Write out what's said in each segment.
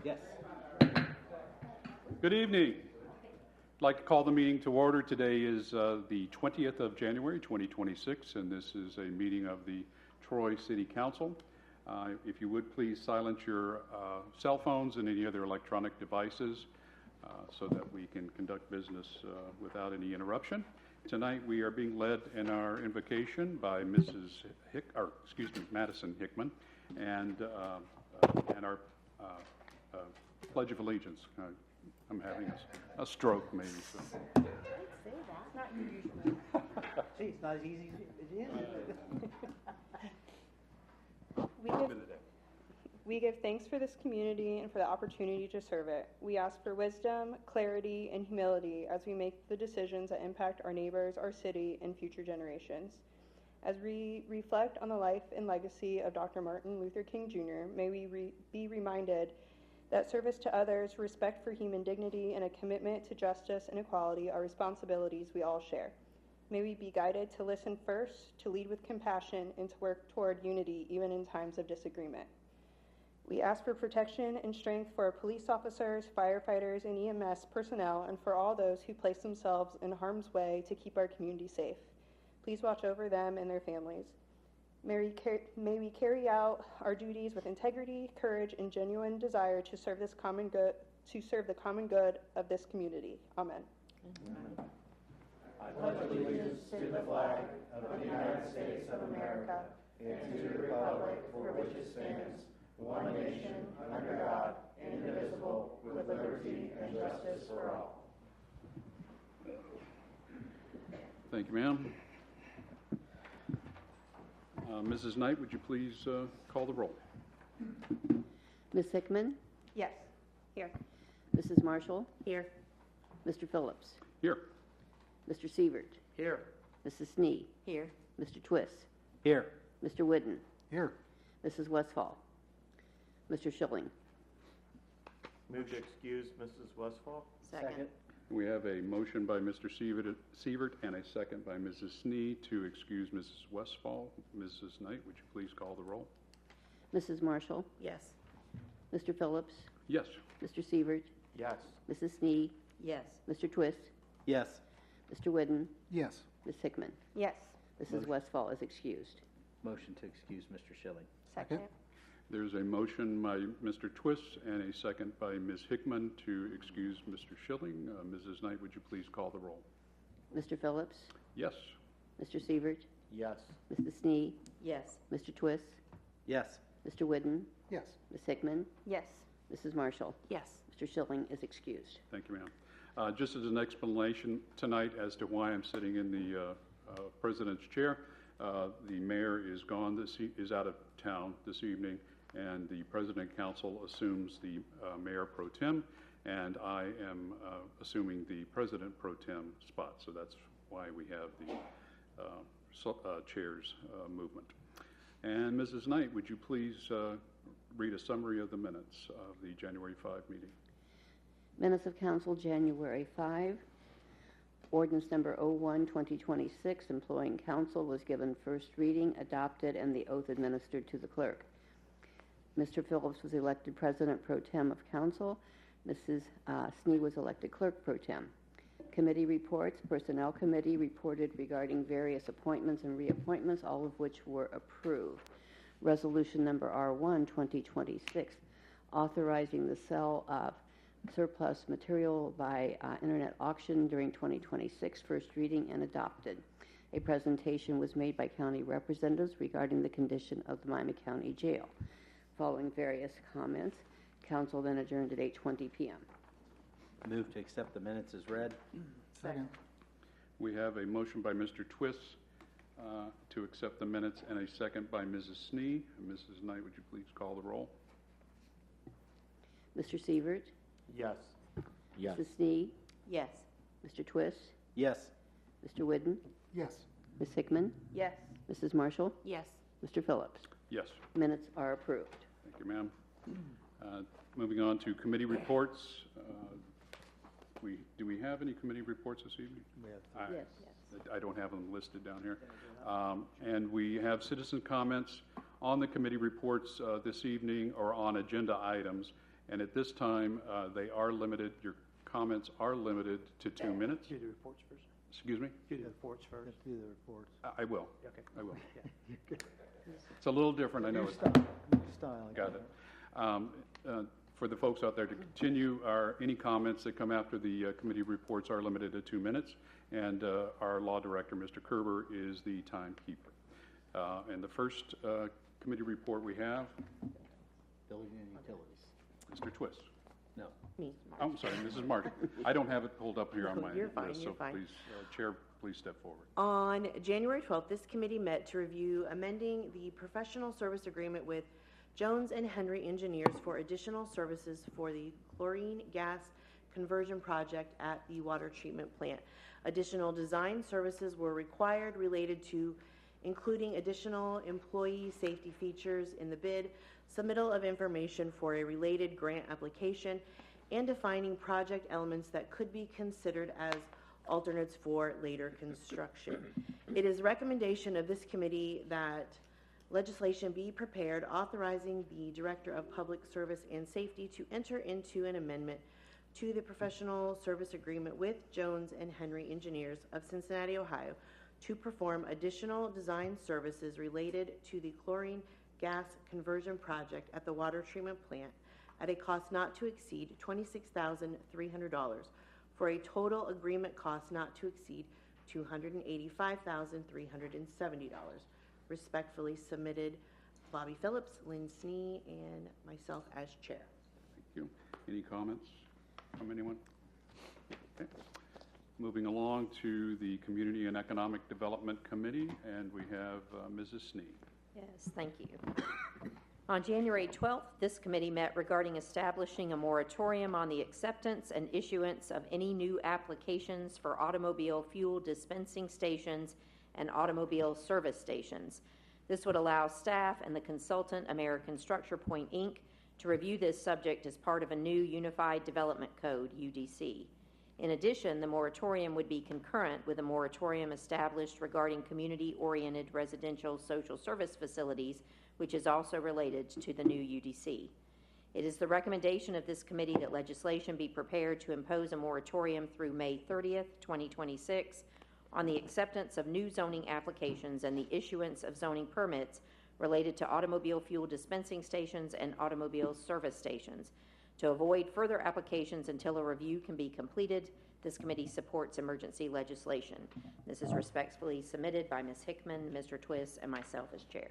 Yes. Good evening. I'd like to call the meeting to order. Today is the 20th of January, 2026, and this is a meeting of the Troy City Council. If you would please silence your cell phones and any other electronic devices so that we can conduct business without any interruption. Tonight we are being led in our invocation by Madison Hickman, and our Pledge of Allegiance. I'm having a stroke, maybe. So. Don't say that. Not usually. Gee, it's not as easy as it is. We give thanks for this community and for the opportunity to serve it. We ask for wisdom, clarity, and humility as we make the decisions that impact our neighbors, our city, and future generations. As we reflect on the life and legacy of Dr. Martin Luther King Jr., may we be reminded that service to others, respect for human dignity, and a commitment to justice and equality are responsibilities we all share. May we be guided to listen first, to lead with compassion, and to work toward unity even in times of disagreement. We ask for protection and strength for our police officers, firefighters, and EMS personnel, and for all those who place themselves in harm's way to keep our community safe. Please watch over them and their families. May we carry out our duties with integrity, courage, and genuine desire to serve the common good of this community. Amen. Amen. I pledge allegiance to the flag of the United States of America and to the republic for which it stands, one nation, under God, indivisible, with liberty and justice for all. Thank you, ma'am. Mrs. Knight, would you please call the roll? Ms. Hickman? Yes. Here. Mrs. Marshall? Here. Mr. Phillips? Here. Mr. Sievert? Here. Mrs. Snee? Here. Mr. Twist? Here. Mr. Whidden? Here. Mrs. Westfall? Mr. Schilling? Move to excuse Mrs. Westfall. Second. We have a motion by Mr. Sievert and a second by Mrs. Snee to excuse Mrs. Westfall. Mrs. Knight, would you please call the roll? Mrs. Marshall? Yes. Mr. Phillips? Yes. Mr. Sievert? Yes. Mrs. Snee? Yes. Mr. Twist? Yes. Mr. Whidden? Yes. Ms. Hickman? Yes. Mrs. Westfall is excused. Motion to excuse Mr. Schilling. Second. There's a motion by Mr. Twist and a second by Ms. Hickman to excuse Mr. Schilling. Mrs. Knight, would you please call the roll? Mr. Phillips? Yes. Mr. Sievert? Yes. Mrs. Snee? Yes. Mr. Twist? Yes. Mr. Whidden? Yes. Ms. Hickman? Yes. Mrs. Marshall? Yes. Mr. Schilling is excused. Thank you, ma'am. Just as an explanation tonight as to why I'm sitting in the president's chair, the mayor is gone. Is out of town this evening, and the president council assumes the mayor pro tem, and I am assuming the president pro tem spot. So that's why we have the chair's movement. And Mrs. Knight, would you please read a summary of the minutes of the January 5 meeting? Minutes of Council, January 5. Ordinance number 01-2026, employing council, was given first reading, adopted, and the oath administered to the clerk. Mr. Phillips was elected President Pro Tem of Council. Mrs. Snee was elected Clerk Pro Tem. Committee reports. Personnel Committee reported regarding various appointments and reappointments, all of which were approved. Resolution number R1-2026, authorizing the sale of surplus material by internet auction during 2026, first reading and adopted. A presentation was made by county representatives regarding the condition of the Miami County Jail. Following various comments, council then adjourned at 8:20 p.m. Move to accept the minutes as read. Second. We have a motion by Mr. Twist to accept the minutes and a second by Mrs. Snee. Mrs. Knight, would you please call the roll? Mr. Sievert? Yes. Yes. Mrs. Snee? Yes. Mr. Twist? Yes. Mr. Whidden? Yes. Ms. Hickman? Yes. Mrs. Marshall? Yes. Mr. Phillips? Yes. Minutes are approved. Thank you, ma'am. Moving on to committee reports. Do we have any committee reports this evening? Yes. I don't have them listed down here. And we have citizen comments on the committee reports this evening or on agenda items. And at this time, they are limited, your comments are limited to 2 minutes. Do the reports first. Excuse me? Do the reports first. Let's do the reports. I will. Okay. I will. Yeah. It's a little different, I know. New It's style, new style. Got it. For the folks out there to continue, any comments that come after the committee reports are limited to 2 minutes, and our law director, Mr. Kerber, is the timekeeper. And the first committee report we have, Building and Utilities. Mr. Twist. No. Me. Oh, I'm sorry, Mrs. Martin. I don't have it pulled up here on No, my you're fine, list, you're so fine. please, Chair, please step forward. On January 12th, this committee met to review amending the professional service agreement with Jones and Henry Engineers for additional services for the chlorine gas conversion project at the water treatment plant. Additional design services were required related to including additional employee safety features in the bid, submittal of information for a related grant application, and defining project elements that could be considered as alternates for later construction. It is recommendation of this committee that legislation be prepared authorizing the Director of Public Service and Safety to enter into an amendment to the professional service agreement with Jones and Henry Engineers of Cincinnati, Ohio, to perform additional design services related to the chlorine gas conversion project at the water treatment plant at a cost not to exceed $26,300 for a total agreement cost not to exceed $285,370. Respectfully submitted, Bobby Phillips, Lynn Snee, and myself as chair. Thank you. Any comments from anyone? Okay. Moving along to the Community and Economic Development Committee, and we have Mrs. Snee. Yes, thank you. On January 12th, this committee met regarding establishing a moratorium on the acceptance and issuance of any new applications for automobile fuel dispensing stations and automobile service stations. This would allow staff and the consultant, American Structure Point, Inc., to review this subject as part of a new Unified Development Code, UDC. In addition, the moratorium would be concurrent with a moratorium established regarding community-oriented residential social service facilities, which is also related to the new UDC. It is the recommendation of this committee that legislation be prepared to impose a moratorium through May 30th, 2026, on the acceptance of new zoning applications and the issuance of zoning permits related to automobile fuel dispensing stations and automobile service stations. To avoid further applications until a review can be completed, this committee supports emergency legislation. This is respectfully submitted by Ms. Hickman, Mr. Twist, and myself as chair.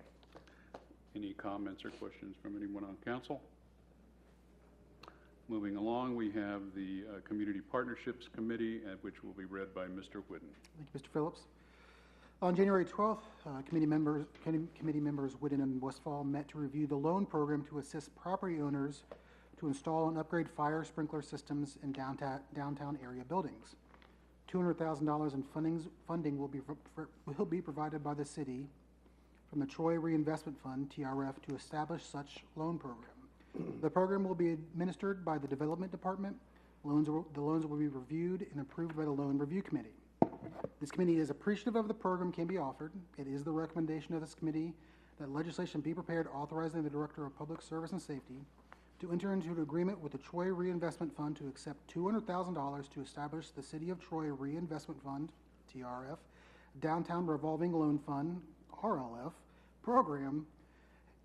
Any comments or questions from anyone on council? Moving along, we have the Community Partnerships Committee, which will be read by Mr. Whidden. Thank you, Mr. Phillips. On January 12th, committee members Whidden and Westfall met to review the loan program to assist property owners to install and upgrade fire sprinkler systems in downtown area buildings. $200,000 in funding will be provided by the city from the Troy Reinvestment Fund, TRF, to establish such loan program. The program will be administered by the Development Department. The loans will be reviewed and approved by the Loan Review Committee. This committee is appreciative of the program can be offered. It is the recommendation of this committee that legislation be prepared authorizing the Director of Public Service and Safety to enter into an agreement with the Troy Reinvestment Fund to accept $200,000 to establish the City of Troy Reinvestment Fund, TRF, Downtown Revolving Loan Fund, RLF, program,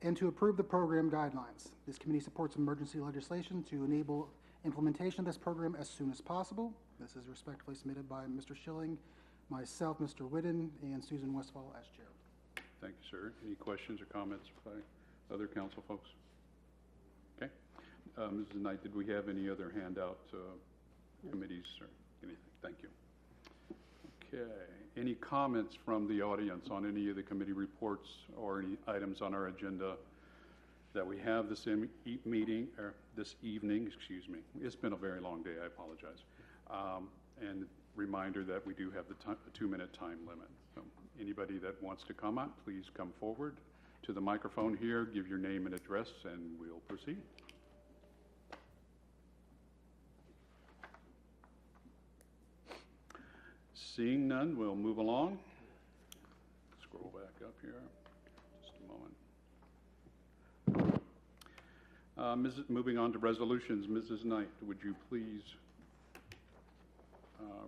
and to approve the program guidelines. This committee supports emergency legislation to enable implementation of this program as soon as possible. This is respectfully submitted by Mr. Schilling, myself, Mr. Whidden, and Susan Westfall as chair. Thank you, sir. Any questions or comments by other council folks? Okay. Mrs. Knight, did we have any other handout committees or anything? Thank you. Okay. Any comments from the audience on any of the committee reports or any items on our agenda that we have this evening, excuse me. It's been a very long day, I apologize. And reminder that we do have the 2-minute time limit. So anybody that wants to comment, please come forward to the microphone here, give your name and address, and we'll proceed. Seeing none, we'll move along. Scroll back up here, just a moment. Moving on to resolutions, Mrs. Knight, would you please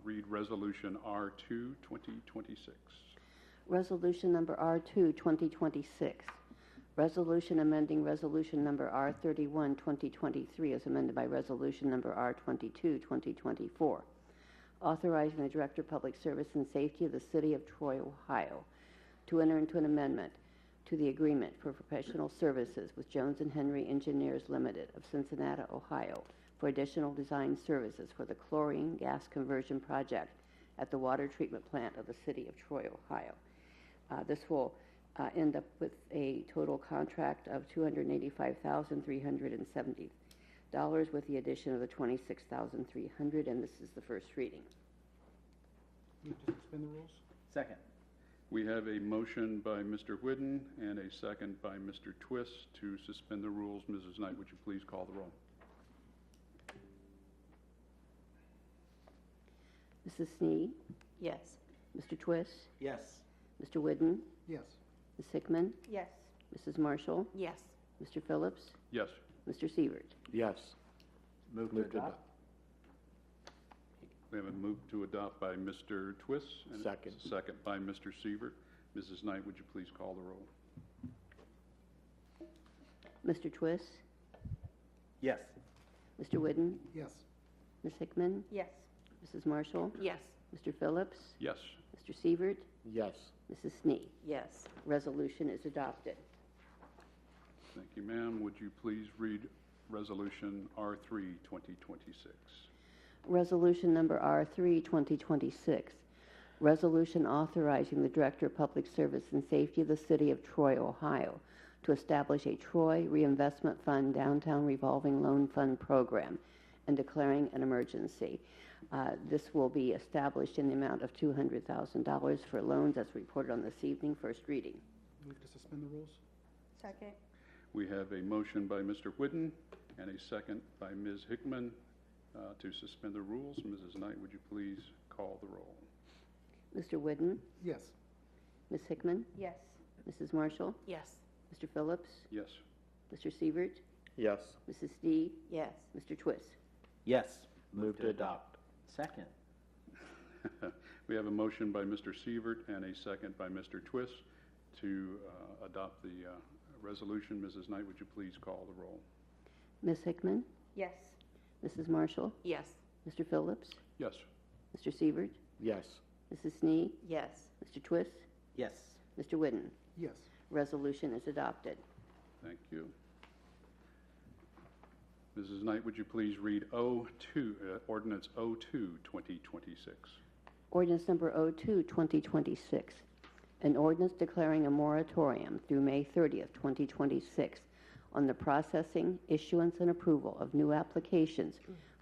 read Resolution R2, 2026? Resolution number R2, 2026. Resolution amending Resolution number R31, 2023, as amended by Resolution number R22, 2024. Authorizing the Director of Public Service and Safety of the City of Troy, Ohio, to enter into an amendment to the agreement for professional services with Jones and Henry Engineers Limited of Cincinnati, Ohio, for additional design services for the chlorine gas conversion project at the water treatment plant of the City of Troy, Ohio. This will end up with a total contract of $285,370 with the addition of the $26,300, and this is the first reading. Move to suspend the rules? Second. We have a motion by Mr. Whidden and a second by Mr. Twist to suspend the rules. Mrs. Knight, would you please call the roll? Mrs. Snee, Yes. Mr. Twist, Yes. Mr. Whidden, Yes. Ms. Hickman, Yes. Mrs. Marshall, Yes. Mr. Phillips, Yes. Mr. Sievert. Yes. Move to adopt. We have a move to adopt by Mr. Twist. And Second. a second by Mr. Sievert. Mrs. Knight, would you please call the roll? Mr. Twist, Yes. Mr. Whidden, Yes. Ms. Hickman, Yes. Mrs. Marshall, Yes. Mr. Phillips, Yes. Mr. Sievert, Yes. Mrs. Snee. Yes. Resolution is adopted. Thank you, ma'am. Would you please read Resolution R3, 2026? Resolution number R3, 2026. Resolution authorizing the Director of Public Service and Safety of the City of Troy, Ohio, to establish a Troy Reinvestment Fund Downtown Revolving Loan Fund Program and declaring an emergency. This will be established in the amount of $200,000 for loans as reported on this evening. First reading. Move to suspend the rules? Second. We have a motion by Mr. Whidden and a second by Ms. Hickman to suspend the rules. Mrs. Knight, would you please call the roll? Mr. Whidden, Yes. Ms. Hickman, Yes. Mrs. Marshall, Yes. Mr. Phillips, Yes. Mr. Sievert, Yes. Mrs. Snee, Yes. Mr. Twist. Yes. Move to adopt. Second. We have a motion by Mr. Sievert and a second by Mr. Twist to adopt the resolution. Mrs. Knight, would you please call the roll? Ms. Hickman, Yes. Mrs. Marshall, Yes. Mr. Phillips, Yes. Mr. Sievert, Yes. Mrs. Snee, Yes. Mr. Twist, Yes. Mr. Whidden. Yes. Resolution is adopted. Thank you. Mrs. Knight, would you please read Ordinance 02, 2026? Ordinance number 02, 2026. An ordinance declaring a moratorium through May 30th, 2026 on the processing, issuance, and approval of new applications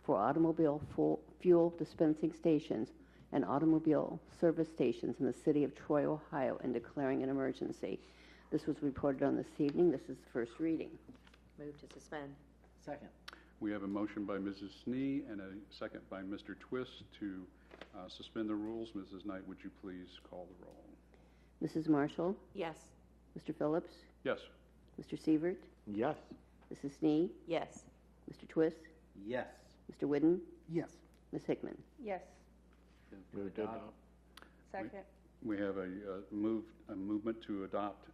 for automobile fuel dispensing stations and automobile service stations in the city of Troy, Ohio, and declaring an emergency. This was reported on this evening. This is the first reading. Move to suspend. Second. We have a motion by Mrs. Snee and a second by Mr. Twist to suspend the rules. Mrs. Knight, would you please call the roll? Mrs. Marshall, Yes. Mr. Phillips, Yes. Mr. Sievert, Yes. Mrs. Snee, Yes. Mr. Twist, Yes. Mr. Whidden, Yes. Ms. Hickman. Yes. Move to adopt. Second. We have a movement to adopt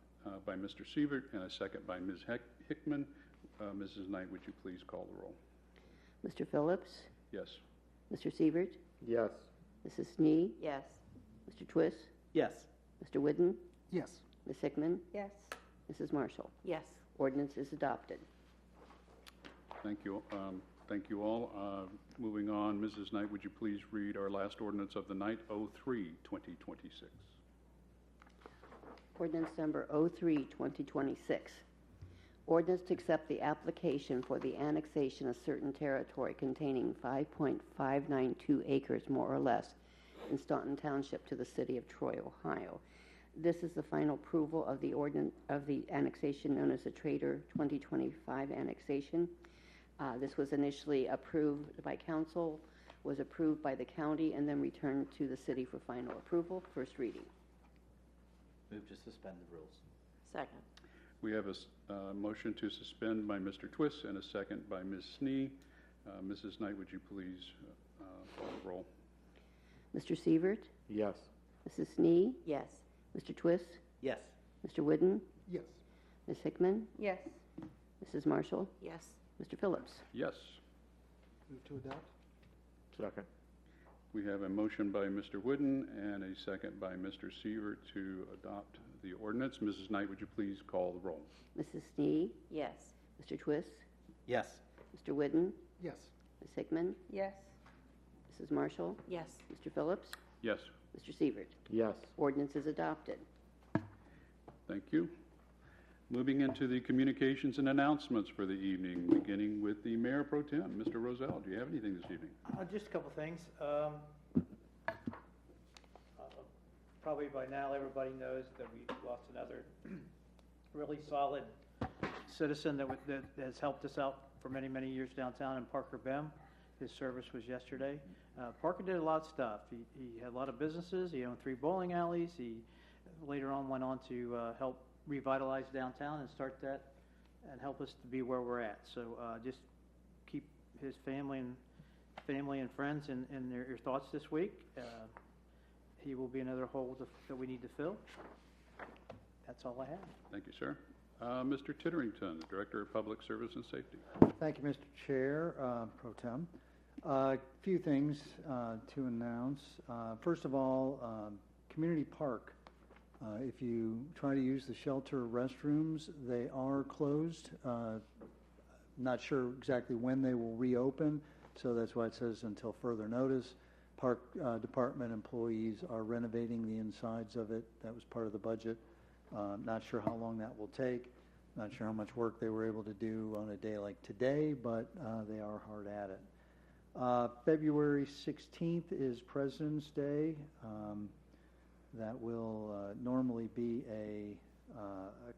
by Mr. Sievert and a second by Ms. Hickman. Mrs. Knight, would you please call the roll? Mr. Phillips, Yes. Mr. Sievert, Yes. Mrs. Snee, Yes. Mr. Twist, Yes. Mr. Whidden, Yes. Ms. Hickman, Yes. Mrs. Marshall. Yes. Ordinance is adopted. Thank you. Thank you all. Moving on, Mrs. Knight, would you please read our last ordinance of the night, 03, 2026? Ordinance number 03, 2026. Ordinance to accept the application for the annexation of certain territory containing 5.592 acres, more or less, in Staunton Township to the city of Troy, Ohio. This is the final approval of the annexation known as the Trader 2025 annexation. This was initially approved by council, was approved by the county, and then returned to the city for final approval. First reading. Move to suspend the rules. Second. We have a motion to suspend by Mr. Twist and a second by Ms. Snee. Mrs. Knight, would you please call the roll? Mr. Sievert, Yes. Mrs. Snee, Yes. Mr. Twist, Yes. Mr. Whidden, Yes. Ms. Hickman, Yes. Mrs. Marshall, Yes. Mr. Phillips. Yes. Move to adopt? Second. We have a motion by Mr. Whidden and a second by Mr. Sievert to adopt the ordinance. Mrs. Knight, would you please call the roll? Mrs. Snee, Yes. Mr. Twist, Yes. Mr. Whidden, Yes. Ms. Hickman, Yes. Mrs. Marshall, Yes. Mr. Phillips, Yes. Mr. Sievert. Yes. Ordinance is adopted. Thank you. Moving into the communications and announcements for the evening, beginning with the Mayor Pro Tem. Mr. Rozell, do you have anything this evening? Just a couple things. Probably by now, everybody knows that we lost another really solid citizen that has helped us out for many, many years downtown, in Parker Bem. His service was yesterday. Parker did a lot of stuff. He had a lot of businesses. He owned 3 bowling alleys. He later on went on to help revitalize downtown and start that and help us to be where we're at. So just keep his family and friends in your thoughts this week. He will be another hole that we need to fill. That's all I have. Thank you, sir. Mr. Titterington, Director of Public Service and Safety. Thank you, Mr. Chair, Pro Tem. A few things to announce. First of all, Community Park. If you try to use the shelter restrooms, they are closed. Not sure exactly when they will reopen, so that's why it says until further notice. Park Department employees are renovating the insides of it. That was part of the budget. Not sure how long that will take. Not sure how much work they were able to do on a day like today, but they are hard at it. February 16th is President's Day. That will normally be a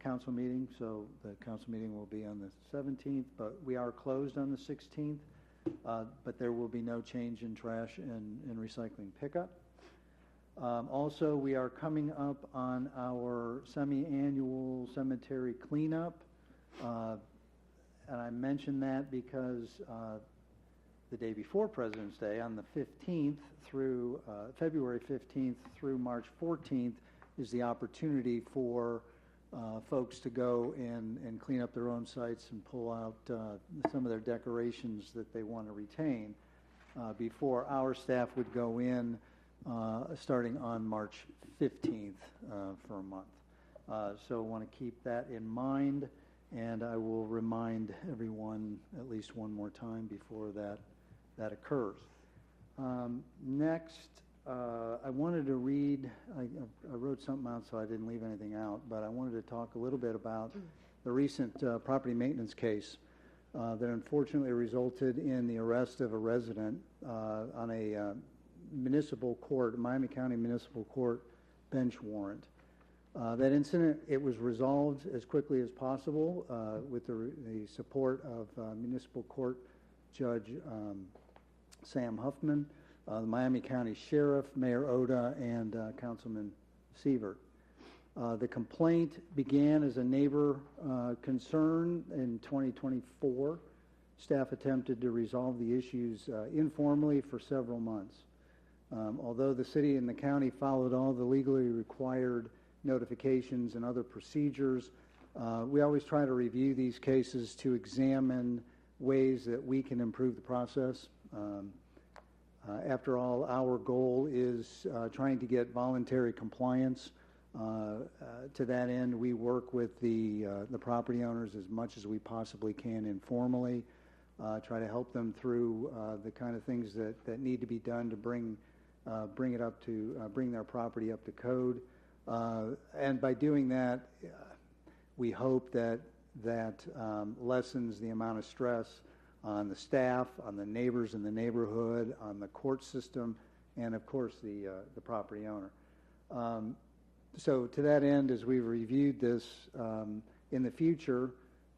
council meeting, so the council meeting will be on the 17th, but we are closed on the 16th, but there will be no change in trash and recycling pickup. Also, we are coming up on our semi-annual cemetery cleanup, and I mention that because the day before President's Day, on the 15th through February 15th through March 14th, is the opportunity for folks to go and clean up their own sites and pull out some of their decorations that they want to retain before our staff would go in starting on March 15th for a month. So I want to keep that in mind, and I will remind everyone at least one more time before that occurs. Next, I wanted to read, I wrote something out so I didn't leave anything out, but I wanted to talk a little bit about the recent property maintenance case that unfortunately resulted in the arrest of a resident on a municipal court, Miami County Municipal Court bench warrant. That incident, it was resolved as quickly as possible with the support of Municipal Court Judge Sam Huffman, the Miami County Sheriff, Mayor Oda, and Councilman Sievert. The complaint began as a neighbor concern in 2024. Staff attempted to resolve the issues informally for several months. Although the city and the county followed all the legally required notifications and other procedures, we always try to review these cases to examine ways that we can improve the process. After all, our goal is trying to get voluntary compliance. To that end, we work with the property owners as much as we possibly can informally, try to help them through the kind of things that need to be done to bring their property up to code. And by doing that, we hope that lessens the amount of stress on the staff, on the neighbors in the neighborhood, on the court system, and of course the property owner. So to that end, as we've reviewed this in the future,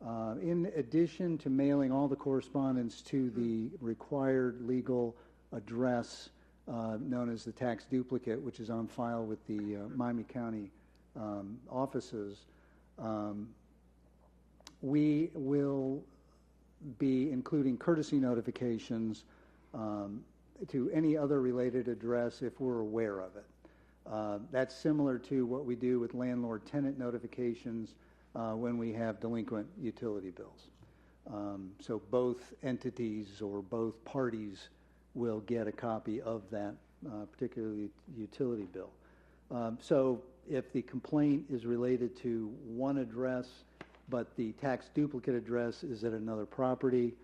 in addition to mailing all the correspondence to the required legal address known as the tax duplicate, which is on file with the Miami County offices, We will be including courtesy notifications to any other related address if we're aware of it. That's similar to what we do with landlord-tenant notifications when we have delinquent utility bills. So both entities or both parties will get a copy of that particular utility bill. So if the complaint is related to one address, but the tax duplicate address is at another property,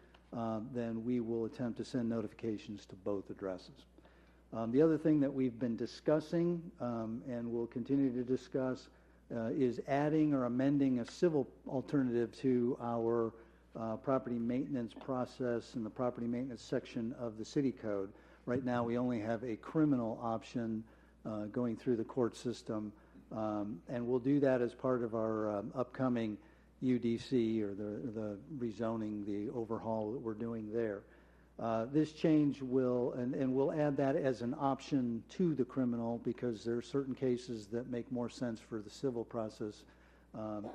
then we will attempt to send notifications to both addresses. The other thing that we've been discussing and will continue to discuss is adding or amending a civil alternative to our property maintenance process in the property maintenance section of the city code. Right now, we only have a criminal option going through the court system, and we'll do that as part of our upcoming UDC, or the rezoning, the overhaul that we're doing there. This change will, and we'll add that as an option to the criminal, because there are certain cases that make more sense for the civil process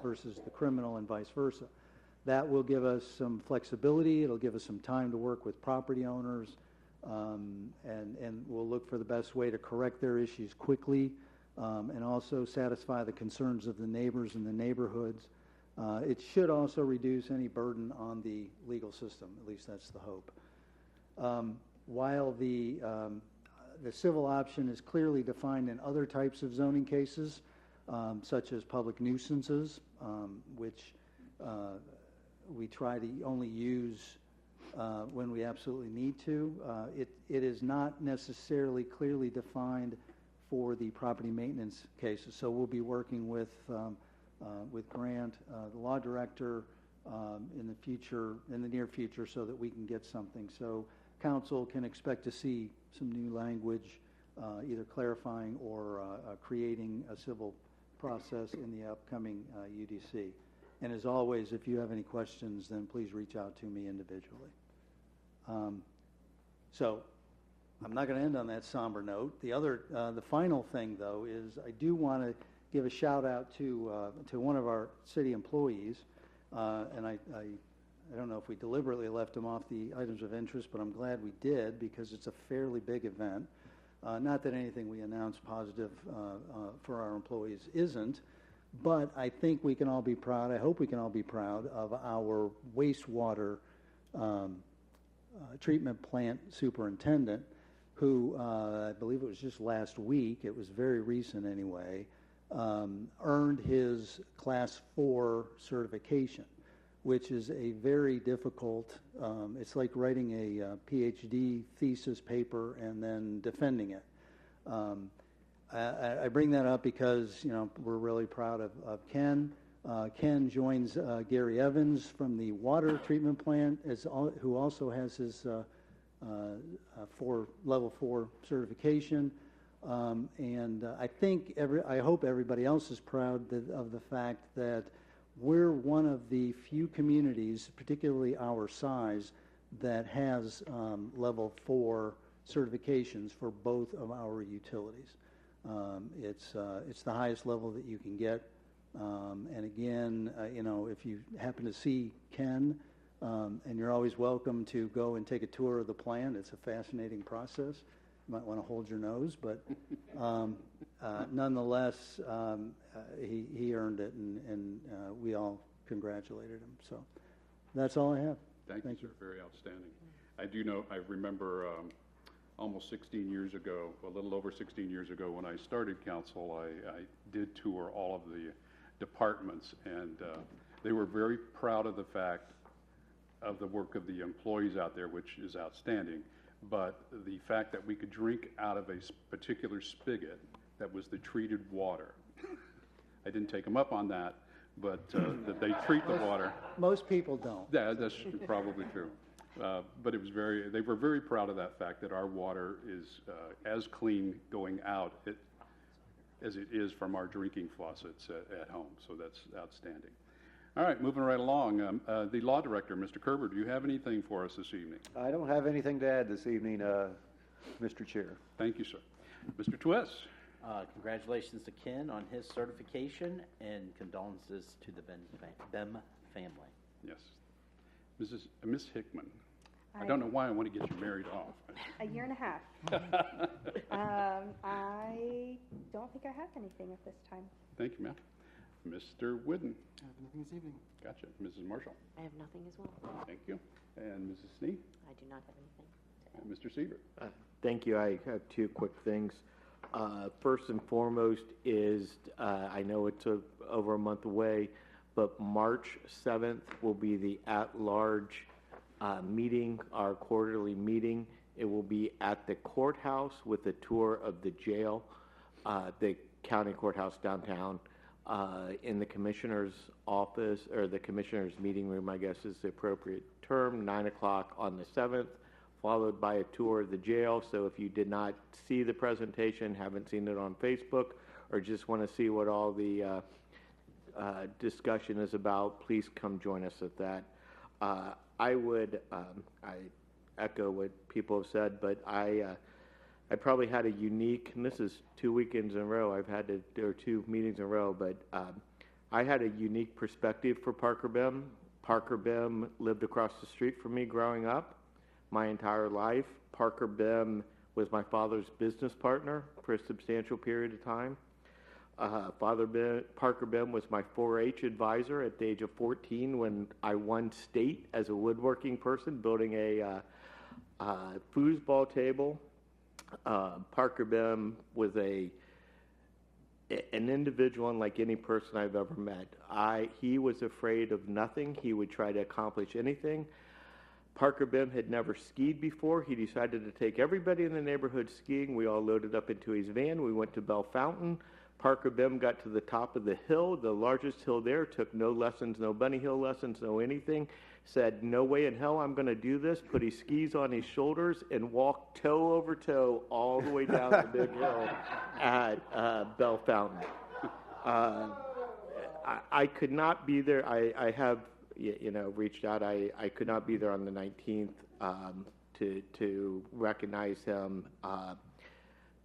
versus the criminal, and vice versa. That will give us some flexibility. It'll give us some time to work with property owners, and we'll look for the best way to correct their issues quickly, and also satisfy the concerns of the neighbors in the neighborhoods. It should also reduce any burden on the legal system. At least that's the hope. While the civil option is clearly defined in other types of zoning cases, such as public nuisances, which we try to only use when we absolutely need to, it is not necessarily clearly defined for the property maintenance cases. So we'll be working with Grant, the law director, in the near future, so that we can get something. So council can expect to see some new language, either clarifying or creating a civil process in the upcoming UDC. And as always, if you have any questions, then please reach out to me individually. So I'm not going to end on that somber note. The final thing, though, is I do want to give a shout out to one of our city employees, and I don't know if we deliberately left him off the items of interest, but I'm glad we did, because it's a fairly big event. Not that anything we announce positive for our employees isn't, but I think we can all be proud, I hope we can all be proud of our wastewater treatment plant superintendent, who I believe it was just last week, it was very recent anyway, earned his Class 4 certification, which is a very difficult, it's like writing a PhD thesis paper and then defending it. I bring that up because, we're really proud of Ken. Ken joins Gary Evans from the water treatment plant, who also has his level 4 certification. And I hope everybody else is proud of the fact that we're one of the few communities, particularly our size, that has level 4 certifications for both of our utilities. It's the highest level that you can get. And again, if you happen to see Ken, and you're always welcome to go and take a tour of the plant. It's a fascinating process. You might want to hold your nose, but nonetheless, he earned it, and we all congratulated him. So that's all I have. Thank you, sir. Very outstanding. I remember almost 16 years ago, a little over 16 years ago, when I started council, I did tour all of the departments, and they were very proud of the fact of the work of the employees out there, which is outstanding, but the fact that we could drink out of a particular spigot that was the treated water. I didn't take them up on that, but that they treat the water. Most people don't. Yeah, that's probably true. But they were very proud of that fact, that our water is as clean going out as it is from our drinking faucets at home. So that's outstanding. All right, moving right along. The law director, Mr. Kerber, do you have anything for us this evening? I don't have anything to add this evening, Mr. Chair. Thank you, sir. Mr. Twist. Congratulations to Ken on his certification, and condolences to the BEM family. Yes. Miss Hickman, I don't know why I want to get you married off. A year and a half. I don't think I have anything at this time. Thank you, ma'am. Mr. Whidden. I have nothing this evening. Gotcha. Mrs. Marshall. I have nothing as well. Thank you. And Mrs. Snee. I do not have anything. And Mr. Seaver. Thank you. I have two quick things. First and foremost is, I know it's over a month away, but March 7th will be the at-large meeting, our quarterly meeting. It will be at the courthouse with a tour of the jail, the county courthouse downtown, in the commissioner's office, or the commissioner's meeting room, I guess is the appropriate term, 9 o'clock on the 7th, followed by a tour of the jail. So if you did not see the presentation, haven't seen it on Facebook, or just want to see what all the discussion is about, please come join us at that. I echo what people have said, but I probably had a unique, and this is 2 weekends in a row, or 2 meetings in a row, but I had a unique perspective for Parker Bem. Parker Bem lived across the street from me growing up my entire life. Parker Bem was my father's business partner for a substantial period of time. Parker Bem was my 4-H advisor at the age of 14 when I won state as a woodworking person, building a foosball table. Parker Bem was an individual unlike any person I've ever met. He was afraid of nothing. He would try to accomplish anything. Parker Bem had never skied before. He decided to take everybody in the neighborhood skiing. We all loaded up into his van. We went to Bell Fountain. Parker Bem got to the top of the hill, the largest hill there, took no lessons, no bunny hill lessons, no anything, said, no way in hell I'm going to do this, put his skis on his shoulders and walked toe over toe all the way down the big hill at Bell Fountain. I could not be there. I have reached out. I could not be there on the 19th to recognize him.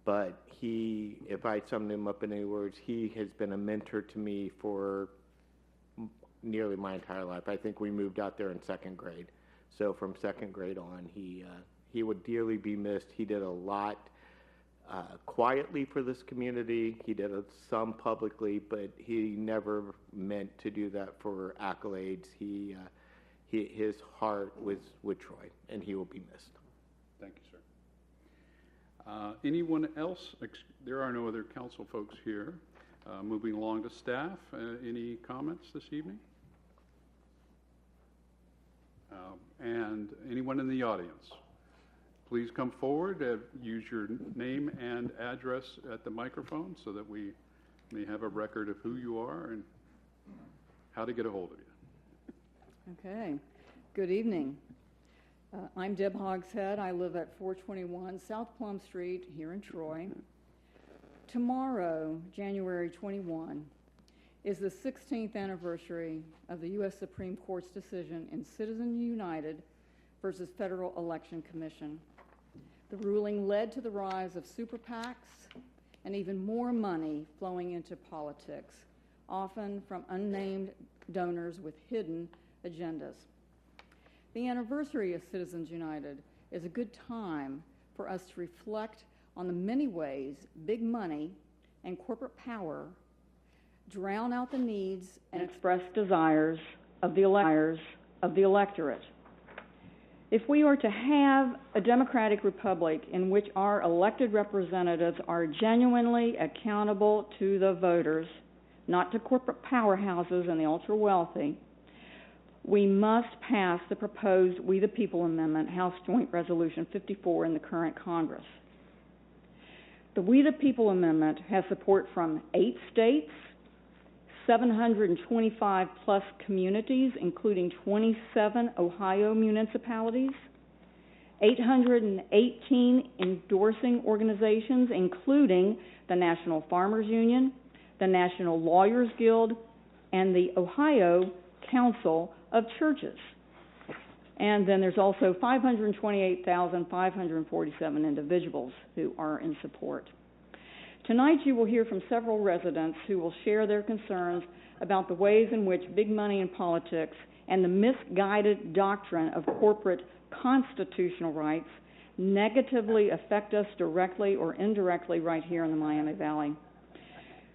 But if I summed him up in any words, he has been a mentor to me for nearly my entire life. I think we moved out there in 2nd grade. So from 2nd grade on, he would dearly be missed. He did a lot quietly for this community. He did some publicly, but he never meant to do that for accolades. His heart was with Troy, and he will be missed. Thank you, sir. Anyone else? There are no other council folks here. Moving along to staff, any comments this evening? And anyone in the audience? Please come forward, use your name and address at the microphone so that we may have a record of who you are and how to get a hold of you. Okay. Good evening. I'm Deb Hogshead. I live at 421 South Plum Street here in Troy. Tomorrow, January 21, is the 16th anniversary of the U.S. Supreme Court's decision in Citizens United versus Federal Election Commission. The ruling led to the rise of super PACs and even more money flowing into politics, often from unnamed donors with hidden agendas. The anniversary of Citizens United is a good time for us to reflect on the many ways big money and corporate power drown out the needs and expressed desires of the electorate. If we are to have a democratic republic in which our elected representatives are genuinely accountable to the voters, not to corporate powerhouses and the ultra-wealthy, we must pass the proposed We the People Amendment, House Joint Resolution 54 in the current Congress. The We the People Amendment has support from 8 states, 725 plus communities, including 27 Ohio municipalities, 818 endorsing organizations, including the National Farmers Union, the National Lawyers Guild, and the Ohio Council of Churches. And then there's also 528,547 individuals who are in support. Tonight you will hear from several residents who will share their concerns about the ways in which big money in politics and the misguided doctrine of corporate constitutional rights negatively affect us directly or indirectly right here in the Miami Valley.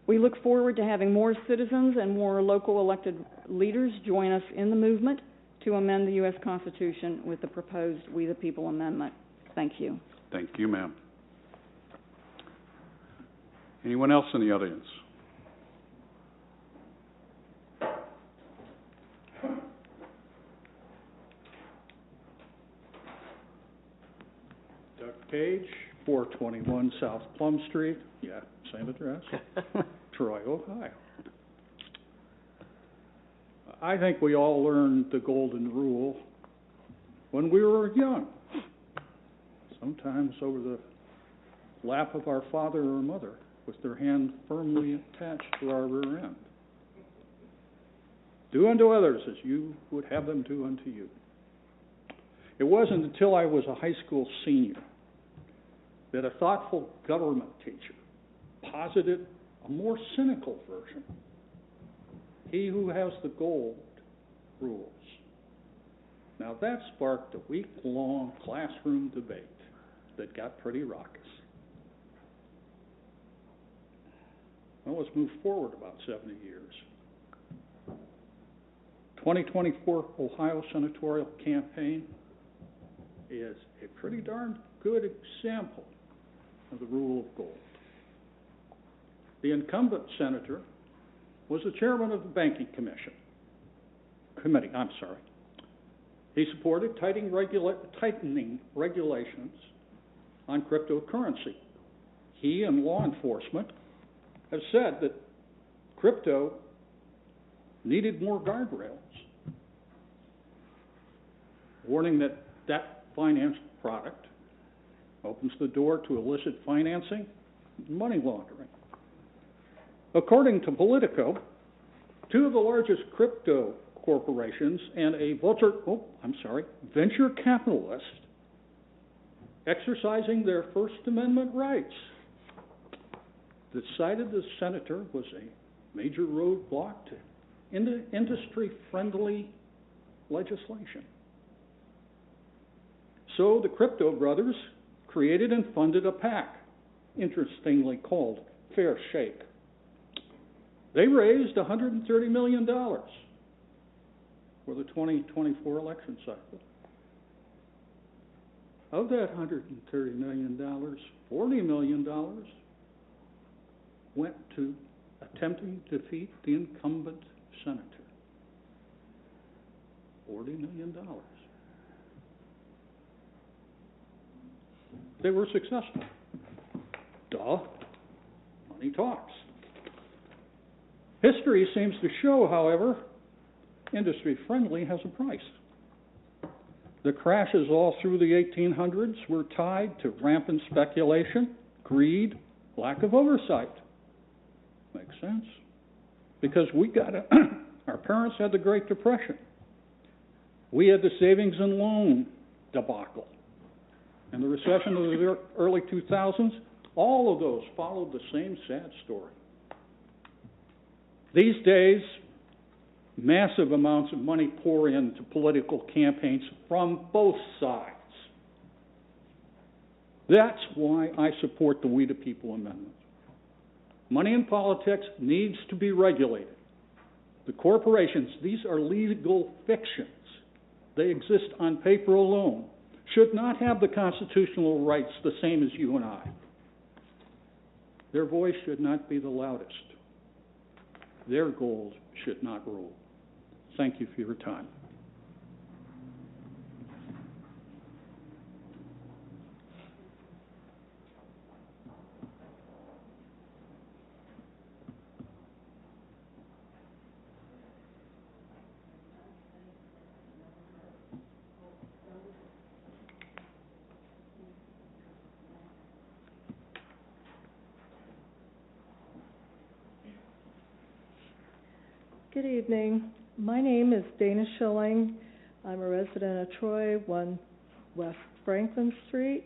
We look forward to having more citizens and more local elected leaders join us in the movement to amend the U.S. Constitution with the proposed We the People Amendment. Thank you. Thank you, ma'am. Anyone else in the audience? Doug Page, 421 South Plum Street. Yeah, same address. Troy, Ohio. I think we all learned the golden rule when we were young, sometimes over the lap of our father or mother with their hand firmly attached to our rear end. Do unto others as you would have them do unto you. It wasn't until I was a high school senior that a thoughtful government teacher posited a more cynical version. He who has the gold rules. Now that sparked a week-long classroom debate that got pretty raucous. Well, let's move forward about 70 years. 2024 Ohio senatorial campaign is a pretty darn good example of the rule of gold. The incumbent senator was the chairman of the Banking Committee. He supported tightening regulations on cryptocurrency. He and law enforcement have said that crypto needed more guardrails, warning that that finance product opens the door to illicit financing and money laundering. According to Politico, two of the largest crypto corporations and a venture capitalist exercising their First Amendment rights decided the senator was a major roadblock to industry-friendly legislation. So the Crypto Brothers created and funded a PAC, interestingly called Fair Shake. They raised $130 million for the 2024 election cycle. Of that $130 million, $40 million went to attempting to defeat the incumbent senator. $40 million. They were successful. Duh. Money talks. History seems to show, however, industry-friendly has a price. The crashes all through the 1800s were tied to rampant speculation, greed, lack of oversight. Makes sense. Because our parents had the Great Depression. We had the savings and loan debacle. And the recession of the early 2000s, all of those followed the same sad story. These days, massive amounts of money pour into political campaigns from both sides. That's why I support the We the People Amendment. Money in politics needs to be regulated. The corporations, these are legal fictions. They exist on paper alone. Should not have the constitutional rights the same as you and I. Their voice should not be the loudest. Their goals should not rule. Thank you for your time. Good evening. My name is Dana Schilling. I'm a resident of Troy, 1 West Franklin Street.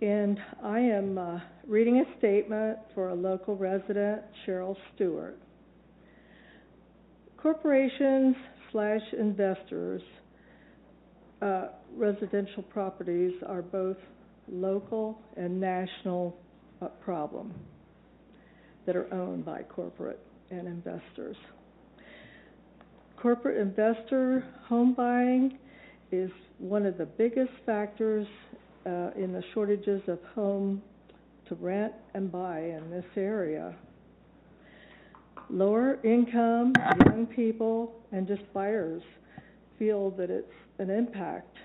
And I am reading a statement for a local resident, Cheryl Stewart. Corporations/investors, residential properties are both local and national problem that are owned by corporate and investors. Corporate investor home buying is one of the biggest factors in the shortages of home to rent and buy in this area. Lower income, young people, and just buyers feel that it's an impact.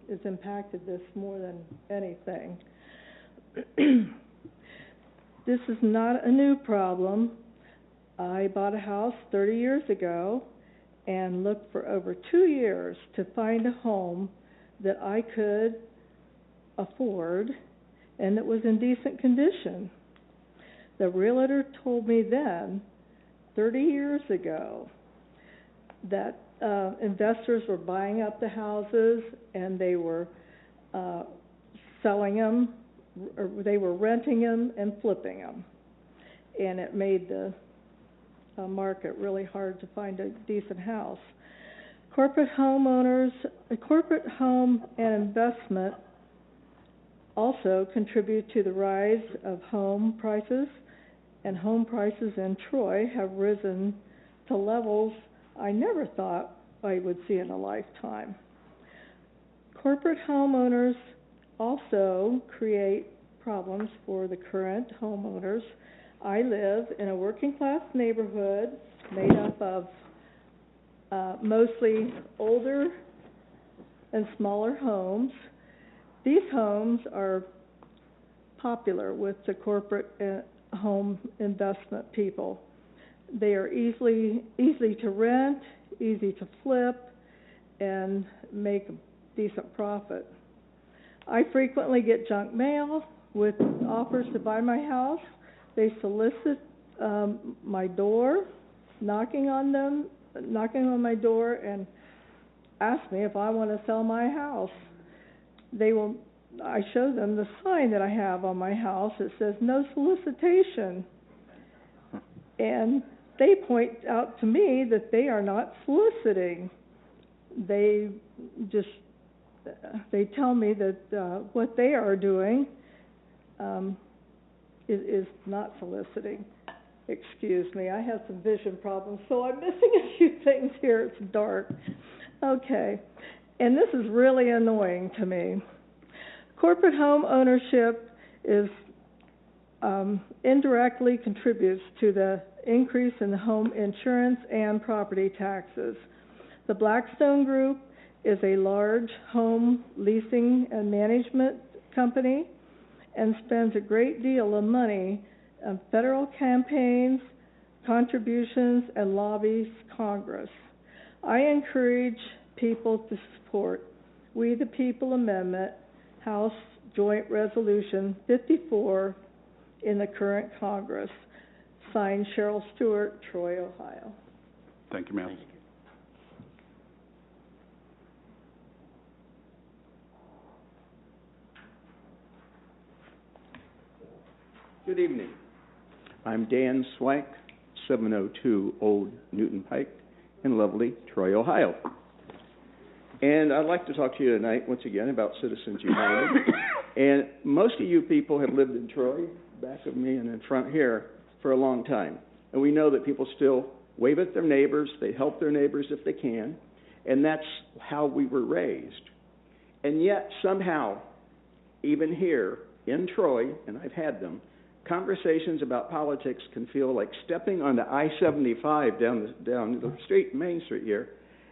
It's impacted this more than anything. This is not a new problem. I bought a house 30 years ago and looked for over 2 years to find a home that I could afford and that was in decent condition. The realtor told me then, 30 years ago, that investors were buying up the houses and they were selling them, or they were renting them and flipping them. And it made the market really hard to find a decent house. Corporate home and investment also contribute to the rise of home prices, and home prices in Troy have risen to levels I never thought I would see in a lifetime. Corporate homeowners also create problems for the current homeowners. I live in a working class neighborhood made up of mostly older and smaller homes. These homes are popular with the corporate home investment people. They are easy to rent, easy to flip, and make a decent profit. I frequently get junk mail with offers to buy my house. They solicit my door, knocking on my door, and ask me if I want to sell my house. I show them the sign that I have on my house. It says no solicitation. And they point out to me that they are not soliciting. They tell me that what they are doing is not soliciting. Excuse me, I have some vision problems, so I'm missing a few things here. It's dark. Okay, and this is really annoying to me. Corporate home ownership indirectly contributes to the increase in home insurance and property taxes. The Blackstone Group is a large home leasing and management company and spends a great deal of money on federal campaigns, contributions, and lobbies Congress. I encourage people to support We the People Amendment, House Joint Resolution 54 in the current Congress. Signed, Cheryl Stewart, Troy, Ohio. Thank you, ma'am. Thank you. Good evening. I'm Dan Swank, 702 Old Newton Pike in lovely Troy, Ohio. And I'd like to talk to you tonight, once again, about Citizens United. And most of you people have lived in Troy, back of me and in front here, for a long time. And we know that people still wave at their neighbors, they help their neighbors if they can, and that's how we were raised. And yet, somehow, even here in Troy, and I've had them, conversations about politics can feel like stepping onto I-75 down the street, Main Street here,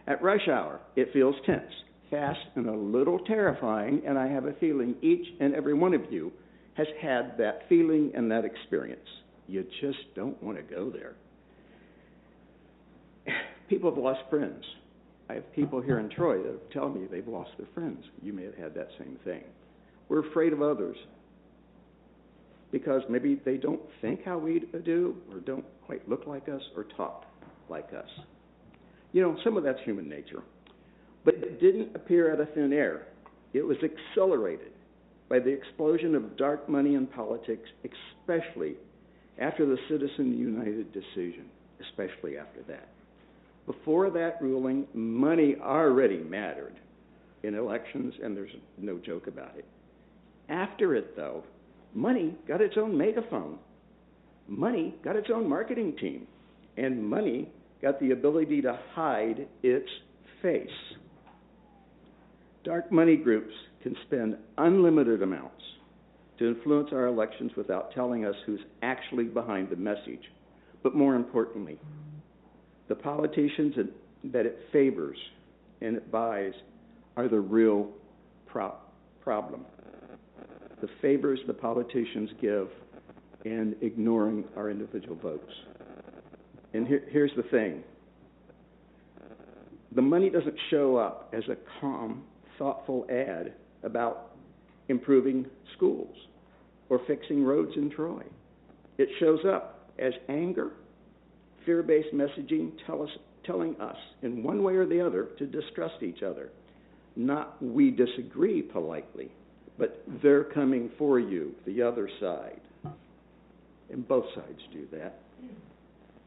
at rush hour. It feels tense, fast, and a little terrifying, and I have a feeling each and every one of you has had that feeling and that experience. You just don't want to go there. People have lost friends. I have people here in Troy that tell me they've lost their friends. You may have had that same thing. We're afraid of others because maybe they don't think how we do, or don't quite look like us, or talk like us. You know, some of that's human nature. But it didn't appear out of thin air. It was accelerated by the explosion of dark money in politics, especially after the Citizens United decision. especially after that. Before that ruling, money already mattered in elections, and there's no joke about it. After it, though, money got its own megaphone. Money got its own marketing team. And money got the ability to hide its face. Dark money groups can spend unlimited amounts to influence our elections without telling us who's actually behind the message. But more importantly, the politicians that it favors and it buys are the real problem. The favors the politicians give and ignoring our individual votes. And here's the thing. The money doesn't show up as a calm, thoughtful ad about improving schools or fixing roads in Troy. It shows up as anger, fear-based messaging telling us in one way or the other to distrust each other. Not we disagree politely, but they're coming for you, the other side. And both sides do that.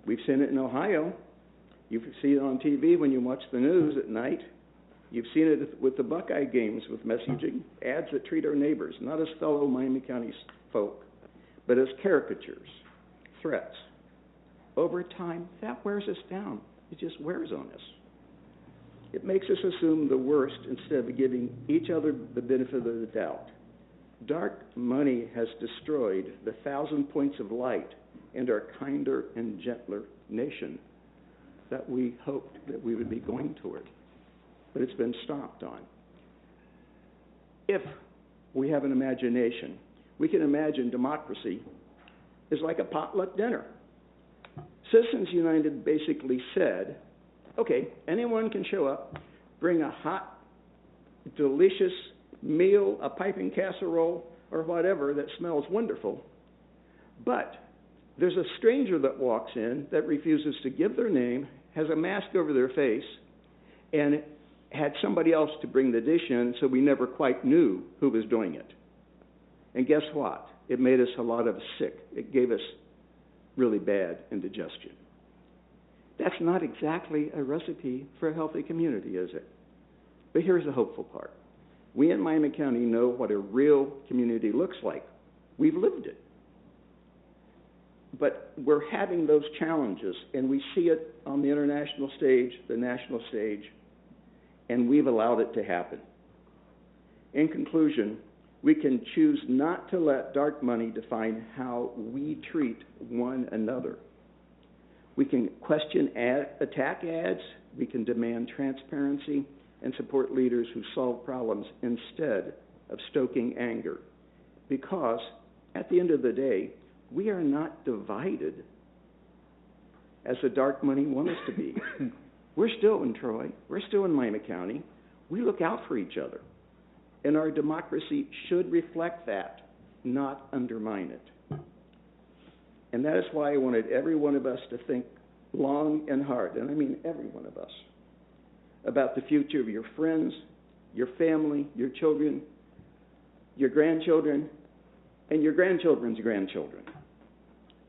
We've seen it in Ohio. You see it on TV when you watch the news at night. You've seen it with the Buckeye games with messaging, ads that treat our neighbors, not as fellow Miami County folk, but as caricatures, threats. Over time, that wears us down. It just wears on us. It makes us assume the worst instead of giving each other the benefit of the doubt. Dark money has destroyed the 1,000 points of light and our kinder and gentler nation that we hoped that we would be going toward. But it's been stomped on. If we have an imagination, we can imagine democracy is like a potluck dinner. Citizens United basically said, okay, anyone can show up, bring a hot, delicious meal, a piping casserole, or whatever that smells wonderful, but there's a stranger that walks in that refuses to give their name, has a mask over their face, and had somebody else to bring the dish in, so we never quite knew who was doing it. And guess what? It made us a lot of us sick. It gave us really bad indigestion. That's not exactly a recipe for a healthy community, is it? But here's the hopeful part. We in Miami County know what a real community looks like. We've lived it. But we're having those challenges, and we see it on the international stage, the national stage, and we've allowed it to happen. In conclusion, we can choose not to let dark money define how we treat one another. We can question attack ads, we can demand transparency, and support leaders who solve problems instead of stoking anger. Because, at the end of the day, we are not divided as the dark money wants us to be. We're still in Troy. We're still in Miami County. We look out for each other. And our democracy should reflect that, not undermine it. And that is why I wanted every one of us to think long and hard, and I mean every one of us, about the future of your friends, your family, your children, your grandchildren, and your grandchildren's grandchildren.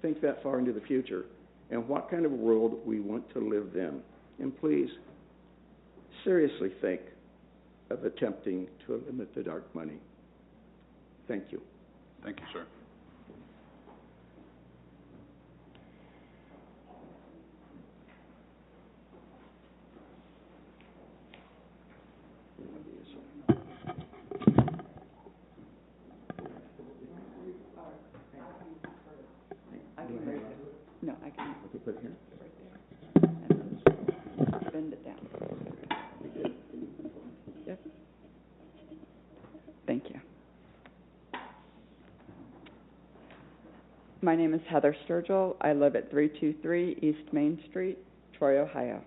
Think that far into the future and what kind of world we want to live in. And please, seriously think of attempting to limit the dark money. Thank you. Thank you, sir. No, I can. Okay, put it here. Bend it down. Yep. Thank you. My name is Heather Sturgill. I live at 323 East Main Street, Troy, Ohio.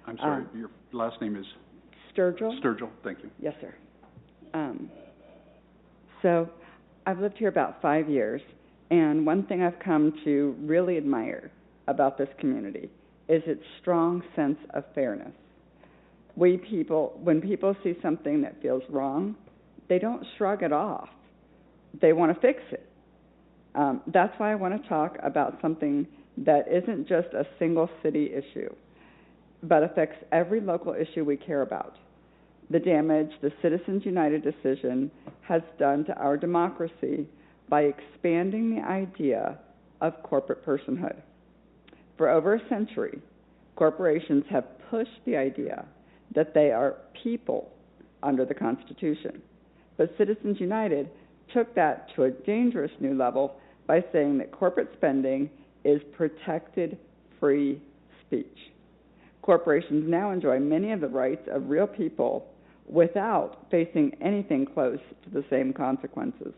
I'm sorry, your last name is? Sturgill. Sturgill, thank you. Yes, sir. So I've lived here about 5 years, and one thing I've come to really admire about this community is its strong sense of fairness. When people see something that feels wrong, they don't shrug it off. They want to fix it. That's why I want to talk about something that isn't just a single city issue, but affects every local issue we care about. The damage the Citizens United decision has done to our democracy by expanding the idea of corporate personhood. For over a century, corporations have pushed the idea that they are people under the Constitution. But Citizens United took that to a dangerous new level by saying that corporate spending is protected free speech. Corporations now enjoy many of the rights of real people without facing anything close to the same consequences.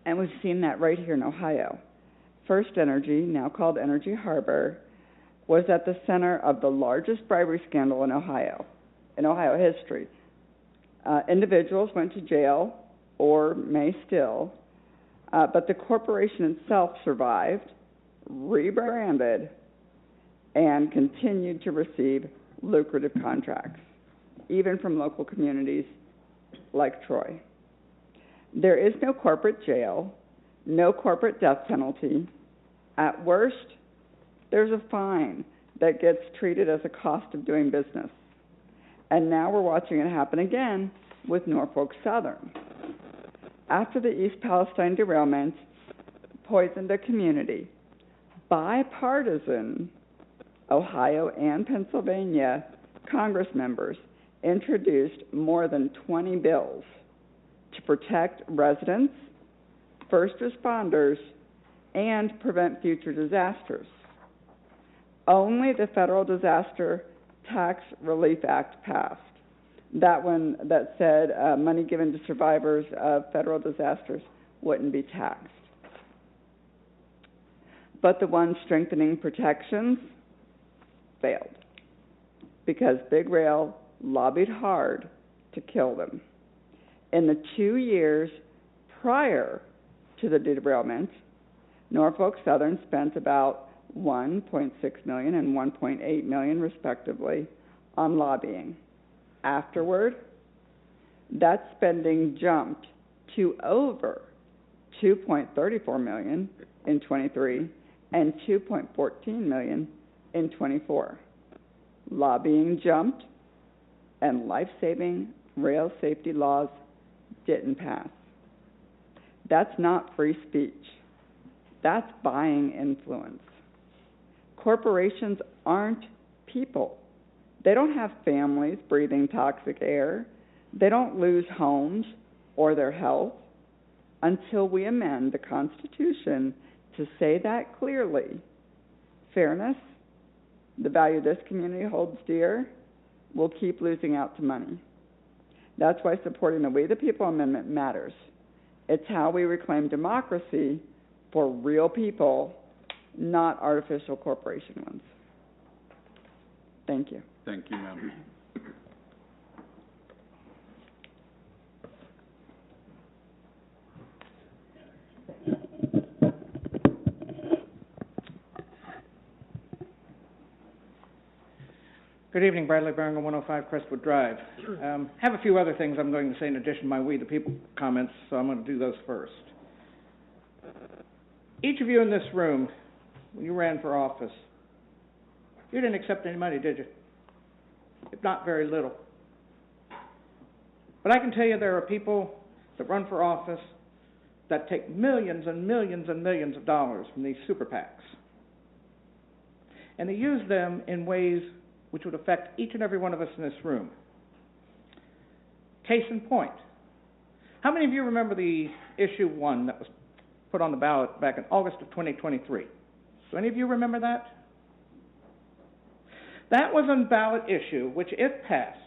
And we've seen that right here in Ohio. First Energy, now called Energy Harbor, was at the center of the largest bribery scandal in Ohio history. Individuals went to jail, or may still, but the corporation itself survived, rebranded, and continued to receive lucrative contracts, even from local communities like Troy. There is no corporate jail, no corporate death penalty. At worst, there's a fine that gets treated as a cost of doing business. And now we're watching it happen again with Norfolk Southern. After the East Palestine derailment poisoned a community, bipartisan Ohio and Pennsylvania Congress members introduced more than 20 bills to protect residents, first responders, and prevent future disasters. Only the Federal Disaster Tax Relief Act passed. That one that said money given to survivors of federal disasters wouldn't be taxed. But the one strengthening protections failed because Big Rail lobbied hard to kill them. In the 2 years prior to the derailment, Norfolk Southern spent about $1.6 million and $1.8 million, respectively, on lobbying. Afterward, that spending jumped to over $2.34 million in 23 and $2.14 million in 24. Lobbying jumped, and life-saving rail safety laws didn't pass. That's not free speech. That's buying influence. Corporations aren't people. They don't have families breathing toxic air. They don't lose homes or their health until we amend the Constitution to say that clearly. Fairness, the value this community holds dear, will keep losing out to money. That's why supporting the We the People Amendment matters. It's how we reclaim democracy for real people, not artificial corporation ones. Thank you. Thank you, ma'am. Good evening, Bradley Barringer, 105 Crestwood Drive. Have a few other things I'm going to say in addition to my We the People comments, so I'm going to do those first. Each of you in this room, when you ran for office, you didn't accept any money, did you? If not, very little. But I can tell you there are people that run for office that take millions and millions and millions of dollars from these super PACs. And they use them in ways which would affect each and every one of us in this room. Case in point, how many of you remember the issue 1 that was put on the ballot back in August of 2023? Do any of you remember that? That was a ballot issue which, if passed,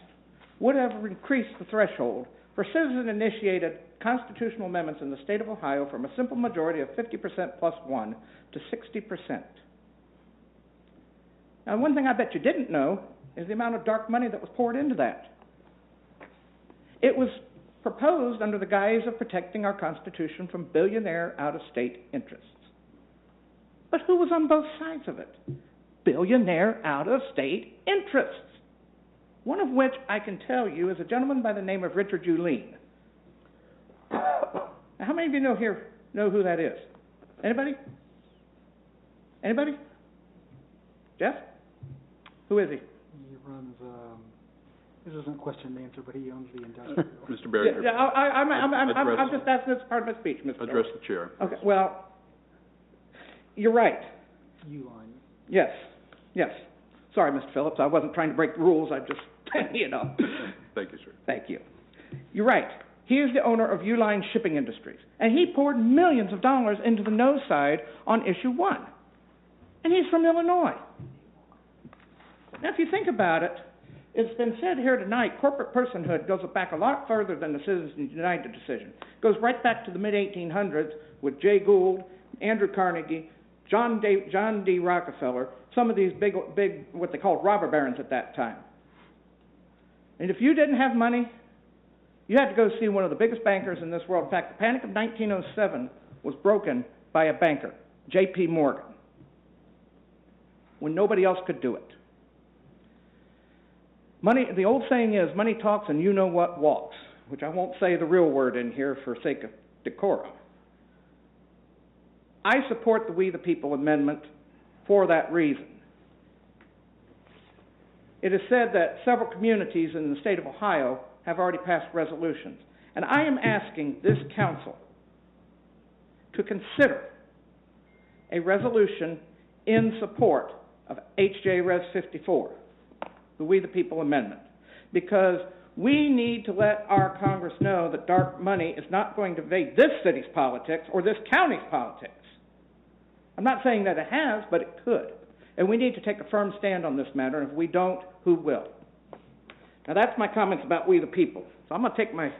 would have increased the threshold for citizen-initiated constitutional amendments in the state of Ohio from a simple majority of 50% plus 1 to 60%. Now, one thing I bet you didn't know is the amount of dark money that was poured into that. It was proposed under the guise of protecting our Constitution from billionaire out-of-state interests. But who was on both sides of it? Billionaire out-of-state interests. One of which I can tell you is a gentleman by the name of Richard Julien. Now, how many of you know who that is? Anybody? Anybody? Jeff? Who is he? He runs, this isn't a question and answer, but he owns the industrial. Mr. Barry, Yeah, I'm address- just asking this part of my speech, Mr. address the chair. Okay, well, you're right. Uline. Yes, yes. Sorry, Mr. Phillips, I wasn't trying to break the rules, I just, Thank you, sir. Thank you. You're right. He is the owner of Uline Shipping Industries, and he poured millions of dollars into the no side on issue 1. And he's from Illinois. Now, if you think about it, it's been said here tonight, corporate personhood goes back a lot further than the Citizens United decision. It goes right back to the mid-1800s with Jay Gould, Andrew Carnegie, John D. Rockefeller, some of these big, what they called robber barons at that time. And if you didn't have money, you had to go see one of the biggest bankers in this world. In fact, the Panic of 1907 was broken by a banker, J.P. Morgan, when nobody else could do it. Money, the old saying is, money talks and you know what walks, which I won't say the real word in here for sake of decorum. I support the We the People amendment for that reason. It is said that several communities in the state of Ohio have already passed resolutions, and I am asking this council to consider a resolution in support of H.J. Res. 54, the We the People amendment, because we need to let our Congress know that dark money is not going to invade this city's politics or this county's politics. I'm not saying that it has, but it could. And we need to take a firm stand on this matter, and if we don't, who will? Now that's my comments about We the People. So I'm going to take my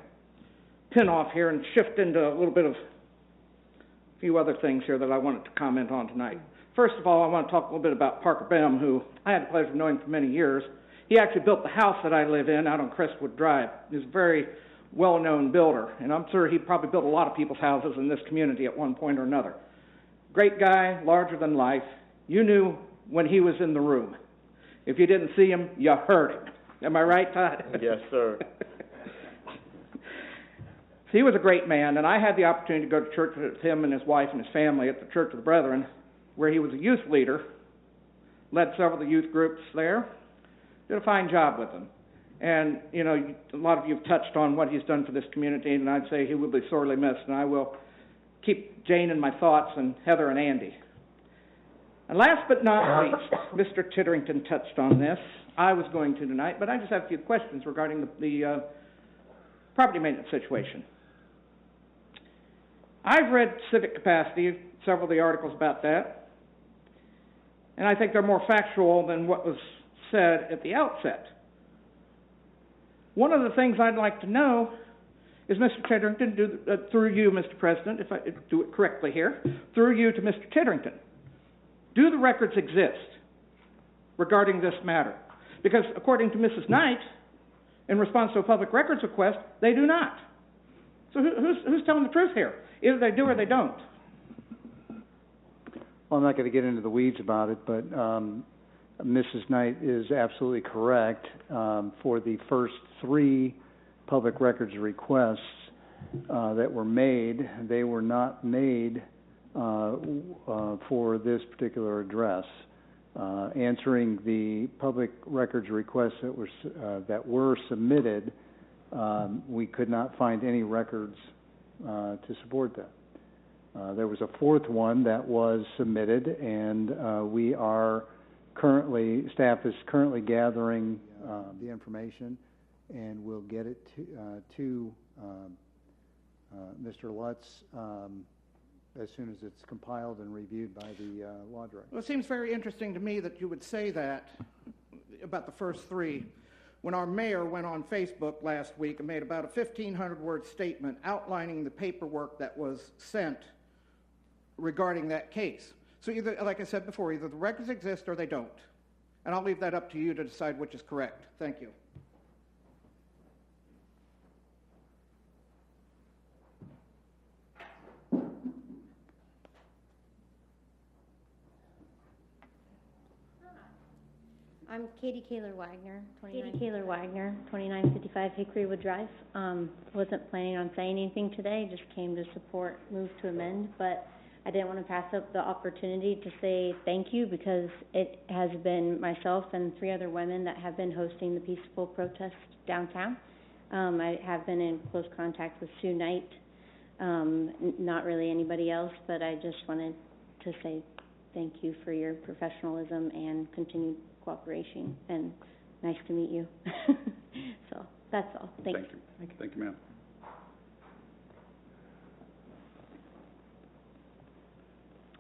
pin off here and shift into a little bit of a few other things here that I wanted to comment on tonight. First of all, I want to talk a little bit about Parker Bem, who I had the pleasure of knowing for many years. He actually built the house that I live in out on Crestwood Drive. He's a very well-known builder, and I'm sure he probably built a lot of people's houses in this community at one point or another. Great guy, larger than life. You knew when he was in the room. If you didn't see him, you heard him. Am I right, Todd? Yes, sir. He was a great man, and I had the opportunity to go to church with him and his wife and his family at the Church of the Brethren, where he was a youth leader, led several of the youth groups there, did a fine job with them. And, you know, a lot of you have touched on what he's done for this community, and I'd say he will be sorely missed, and I will keep Jane in my thoughts, and Heather and Andy. And last but not least, Mr. Titterington touched on this. I was going to tonight, but I just have a few questions regarding the property maintenance situation. I've read Civic Capacity, several of the articles about that, and I think they're more factual than what was said at the outset. One of the things I'd like to know is, Mr. Titterington, through you, Mr. President, if I do it correctly here, through you to Mr. Titterington, do the records exist regarding this matter? Because according to Mrs. Knight, in response to a public records request, they do not. So who's telling the truth here? Either they do or they don't. Well, I'm not going to get into the weeds about it, but Mrs. Knight is absolutely correct. For the first 3 public records requests that were made, they were not made for this particular address. Answering the public records requests that were submitted, we could not find any records to support that. There was a 4th one that was submitted, and staff is currently gathering the information, and we'll get it to Mr. Lutz as soon as it's compiled and reviewed by the law director. Well, it seems very interesting to me that you would say that about the first 3, when our mayor went on Facebook last week and made about a 1,500-word statement outlining the paperwork that was sent regarding that case. So either, like I said before, either the records exist or they don't. And I'll leave that up to you to decide which is correct. Thank you. I'm Katie Kaler-Wagner, 2955 Hickorywood Drive. Wasn't planning on saying anything today, just came to support move to amend, but I didn't want to pass up the opportunity to say thank you, because it has been myself and 3 other women that have been hosting the peaceful protest downtown. I have been in close contact with Sue Knight, not really anybody else, but I just wanted to say thank you for your professionalism and continued cooperation, and nice to meet you. So that's all. Thank you. Thank you, ma'am.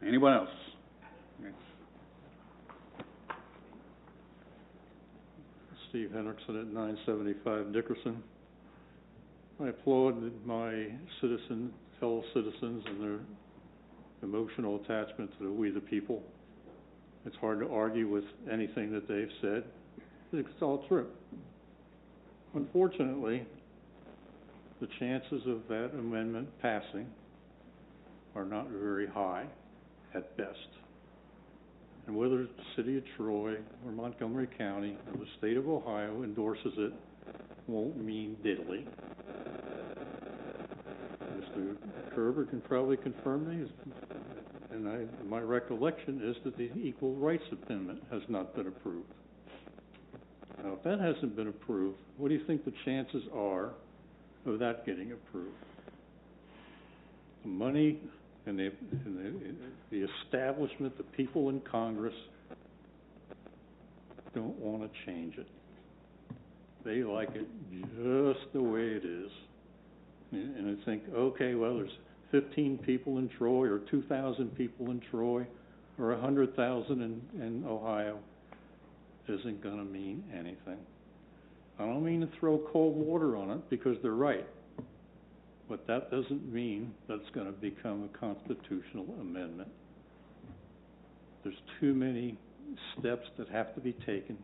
Anyone else? Steve Hendrickson at 975 Dickerson. I applaud my fellow citizens and their emotional attachment to We the People. It's hard to argue with anything that they've said. It's all true. Unfortunately, the chances of that amendment passing are not very high at best. And whether the city of Troy or Montgomery County or the state of Ohio endorses it won't mean diddly. Mr. Kerber can probably confirm these, and my recollection is that the Equal Rights Amendment has not been approved. Now, if that hasn't been approved, what do you think the chances are of that getting approved? The money and the establishment, the people in Congress don't want to change it. They like it just the way it is. And I think, okay, well, there's 15 people in Troy, or 2,000 people in Troy, or 100,000 in Ohio. Isn't going to mean anything. I don't mean to throw cold water on it, because they're right. But that doesn't mean that it's going to become a constitutional amendment. There's too many steps that have to be taken.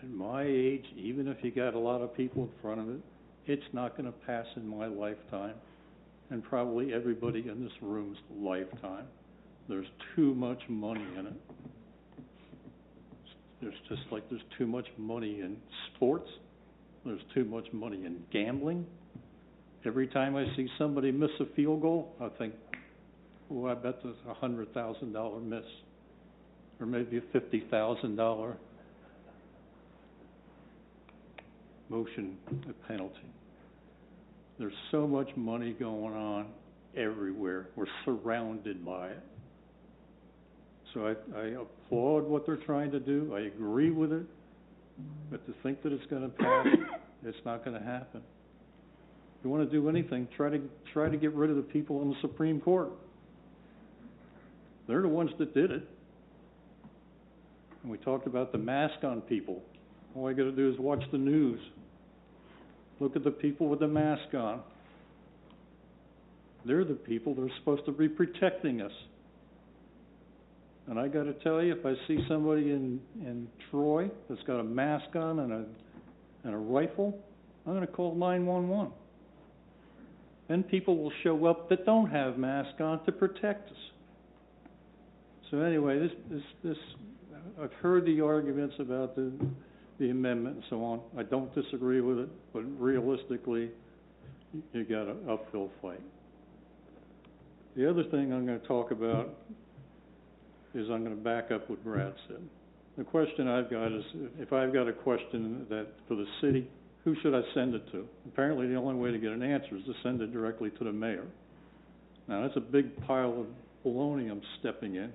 At my age, even if you got a lot of people in front of it, it's not going to pass in my lifetime, and probably everybody in this room's lifetime. There's too much money in it. There's just like there's too much money in sports. There's too much money in gambling. Every time I see somebody miss a field goal, I think, oh, I bet there's a $100,000 miss, or maybe a $50,000 motion penalty. There's so much money going on everywhere. We're surrounded by it. So I applaud what they're trying to do. I agree with it. But to think that it's going to pass, it's not going to happen. If you want to do anything, try to get rid of the people on the Supreme Court. They're the ones that did it. And we talked about the mask on people. All I got to do is watch the news. Look at the people with the mask on. They're the people that are supposed to be protecting us. And I got to tell you, if I see somebody in Troy that's got a mask on and a rifle, I'm going to call 911. Then people will show up that don't have masks on to protect us. So anyway, this I've heard the arguments about the amendment and so on. I don't disagree with it, but realistically, you got an uphill fight. The other thing I'm going to talk about is I'm going to back up what Brad said. The question I've got is, if I've got a question that for the city, who should I send it to? Apparently the only way to get an answer is to send it directly to the mayor. Now that's a big pile of baloney I'm stepping in.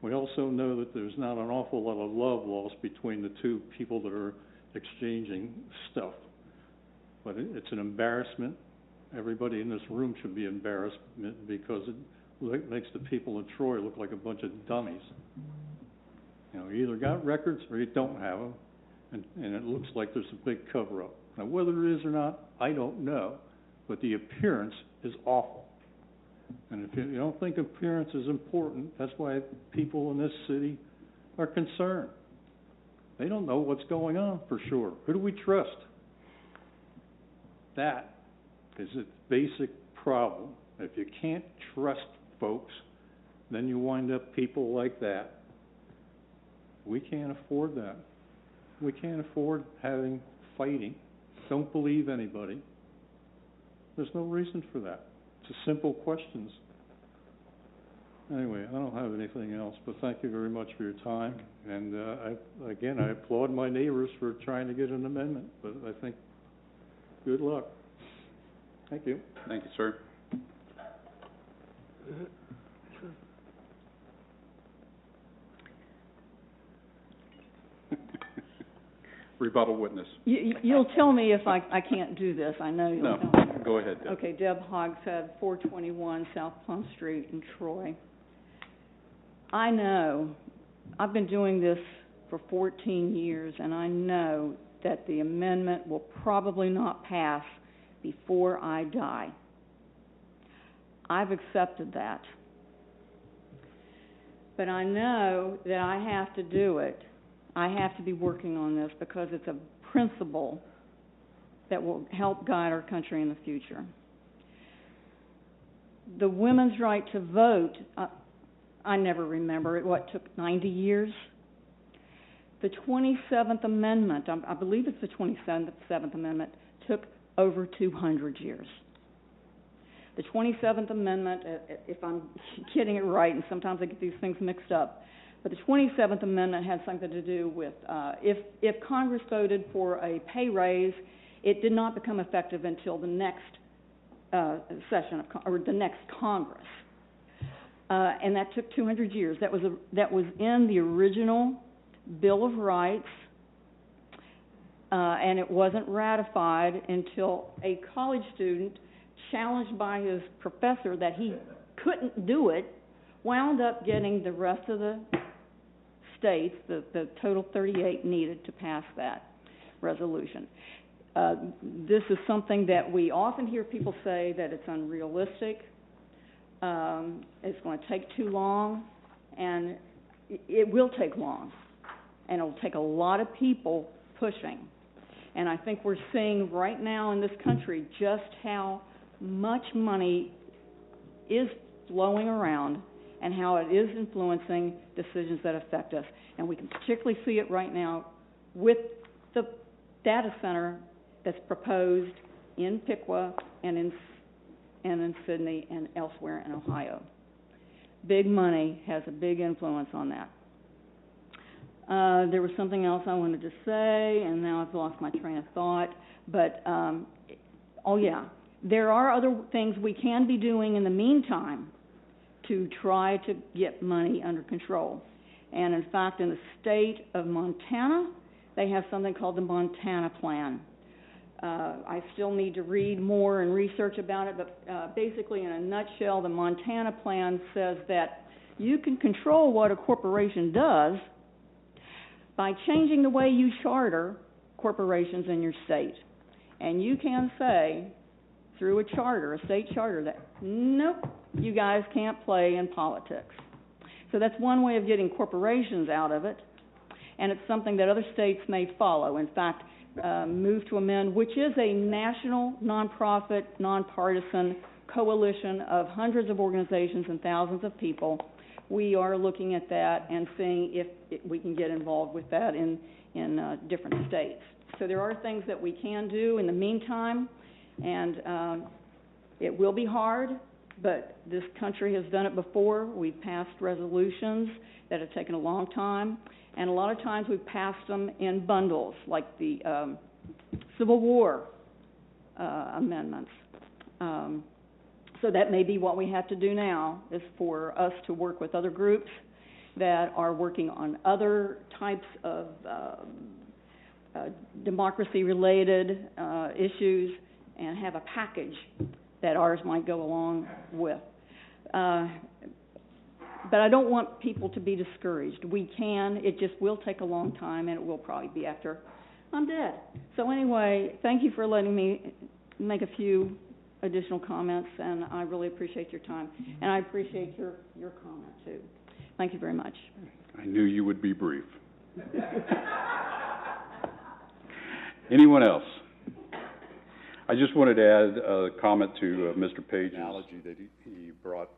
We also know that there's not an awful lot of love lost between the two people that are exchanging stuff. But it's an embarrassment. Everybody in this room should be embarrassed because it makes the people in Troy look like a bunch of dummies. You know, you either got records or you don't have them, and it looks like there's a big cover-up. Now, whether it is or not, I don't know, but the appearance is awful. And if you don't think appearance is important, that's why people in this city are concerned. They don't know what's going on for sure. Who do we trust? That is a basic problem. If you can't trust folks, then you wind up people like that. We can't afford that. We can't afford having fighting. Don't believe anybody. There's no reason for that. It's a simple questions. Anyway, I don't have anything else, but thank you very much for your time. And I applaud my neighbors for trying to get an amendment, but I think good luck. Thank you. Thank you, sir. Rebuttal witness. You'll tell me if I can't do this. I know you'll No, tell me. go ahead, Deb. Okay, Deb Hogshead, 421 South Plum Street in Troy. I know, I've been doing this for 14 years, and I know that the amendment will probably not pass before I die. I've accepted that. But I know that I have to do it. I have to be working on this because it's a principle that will help guide our country in the future. The women's right to vote, I never remember it, took 90 years? The 27th Amendment, I believe it's the 27th Amendment, took over 200 years. The 27th Amendment, if I'm getting it right, and sometimes I get these things mixed up, but the 27th Amendment had something to do with if Congress voted for a pay raise, it did not become effective until the next session or the next Congress, and that took 200 years. That was in the original Bill of Rights, and it wasn't ratified until a college student, challenged by his professor that he couldn't do it, wound up getting the rest of the states, the total 38 needed to pass that resolution. This is something that we often hear people say that it's unrealistic, it's going to take too long, and it will take long, and it will take a lot of people pushing. And I think we're seeing right now in this country just how much money is flowing around and how it is influencing decisions that affect us. And we can particularly see it right now with the data center that's proposed in Piqua and in Sydney and elsewhere in Ohio. Big money has a big influence on that. There was something else I wanted to say, and now I've lost my train of thought. But, oh yeah, there are other things we can be doing in the meantime to try to get money under control. And in fact, in the state of Montana, they have something called the Montana Plan. I still need to read more and research about it, but basically in a nutshell, the Montana Plan says that you can control what a corporation does by changing the way you charter corporations in your state. And you can say, through a charter, a state charter, that nope, you guys can't play in politics. So that's one way of getting corporations out of it, and it's something that other states may follow. In fact, Move to Amend, which is a national, nonprofit, nonpartisan coalition of hundreds of organizations and thousands of people. We are looking at that and seeing if we can get involved with that in different states. So there are things that we can do in the meantime, and it will be hard, but this country has done it before. We've passed resolutions that have taken a long time, and a lot of times we've passed them in bundles, like the Civil War amendments. So that may be what we have to do now, is for us to work with other groups that are working on other types of democracy-related issues, and have a package that ours might go along with. But I don't want people to be discouraged. We can, it just will take a long time, and it will probably be after I'm dead. So anyway, thank you for letting me make a few additional comments, and I really appreciate your time. And I appreciate your comment, too. Thank you very much. I knew you would be brief. Anyone else? I just wanted to add a comment to Mr. Page's analogy that he brought.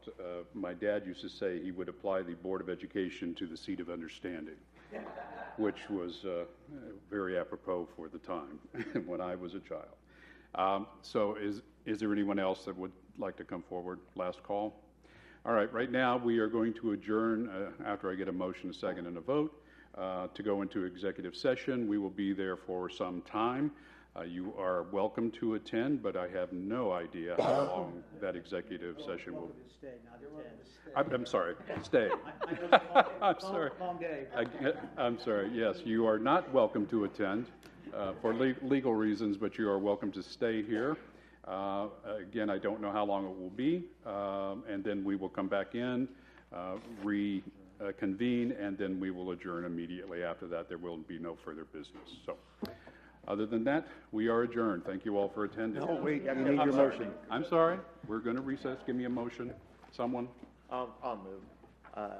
My dad used to say he would apply the Board of Education to the seat of understanding, which was very apropos for the time when I was a child. So is there anyone else that would like to come forward? Last call. All right, right now, we are going to adjourn, after I get a motion, a second, and a vote, to go into executive session. We will be there for some time. You are welcome to attend, but I have no idea how long that executive session will. Stay, not attend. I'm sorry, stay. I'm sorry. Long day. I'm sorry, yes, you are not welcome to attend for legal reasons, but you are welcome to stay here. Again, I don't know how long it will be, and then we will come back in, reconvene, and then we will adjourn immediately after that. There will be no further business. So, other than that, we are adjourned. Thank you all for attending. No, wait, you need your motion. I'm sorry, we're going to recess. Give me a motion. Someone? I'll move.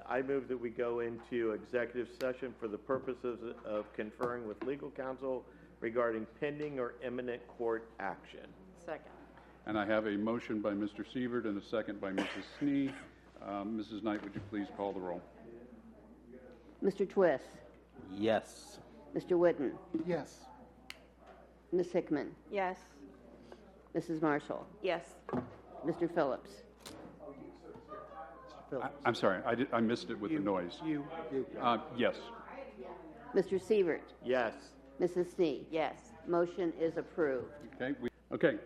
I move that we go into executive session for the purposes of conferring with legal counsel regarding pending or imminent court action. Second. And I have a motion by Mr. Sievert and a second by Mrs. Snee. Mrs. Knight, would you please call the roll? Mr. Twist? Yes. Mr. Whitten? Yes. Ms. Hickman? Yes. Mrs. Marshall? Yes. Mr. Phillips? I'm sorry, I missed it with the noise. Yes. Mr. Sievert? Yes. Mrs. Snee? Yes. Motion is approved. Okay,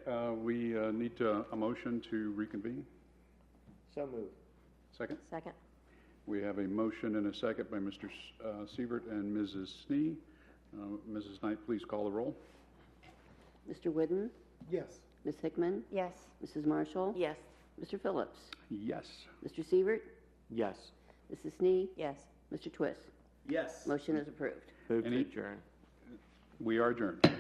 we need a motion to reconvene. So moved. Second? Second. We have a motion and a second by Mr. Sievert and Mrs. Snee. Mrs. Knight, please call the roll. Mr. Whitten? Yes. Ms. Hickman? Yes. Mrs. Marshall? Yes. Mr. Phillips? Yes. Mr. Sievert? Yes. Mrs. Snee? Yes. Mr. Twist? Yes. Motion is approved. Move to adjourn. We are adjourned.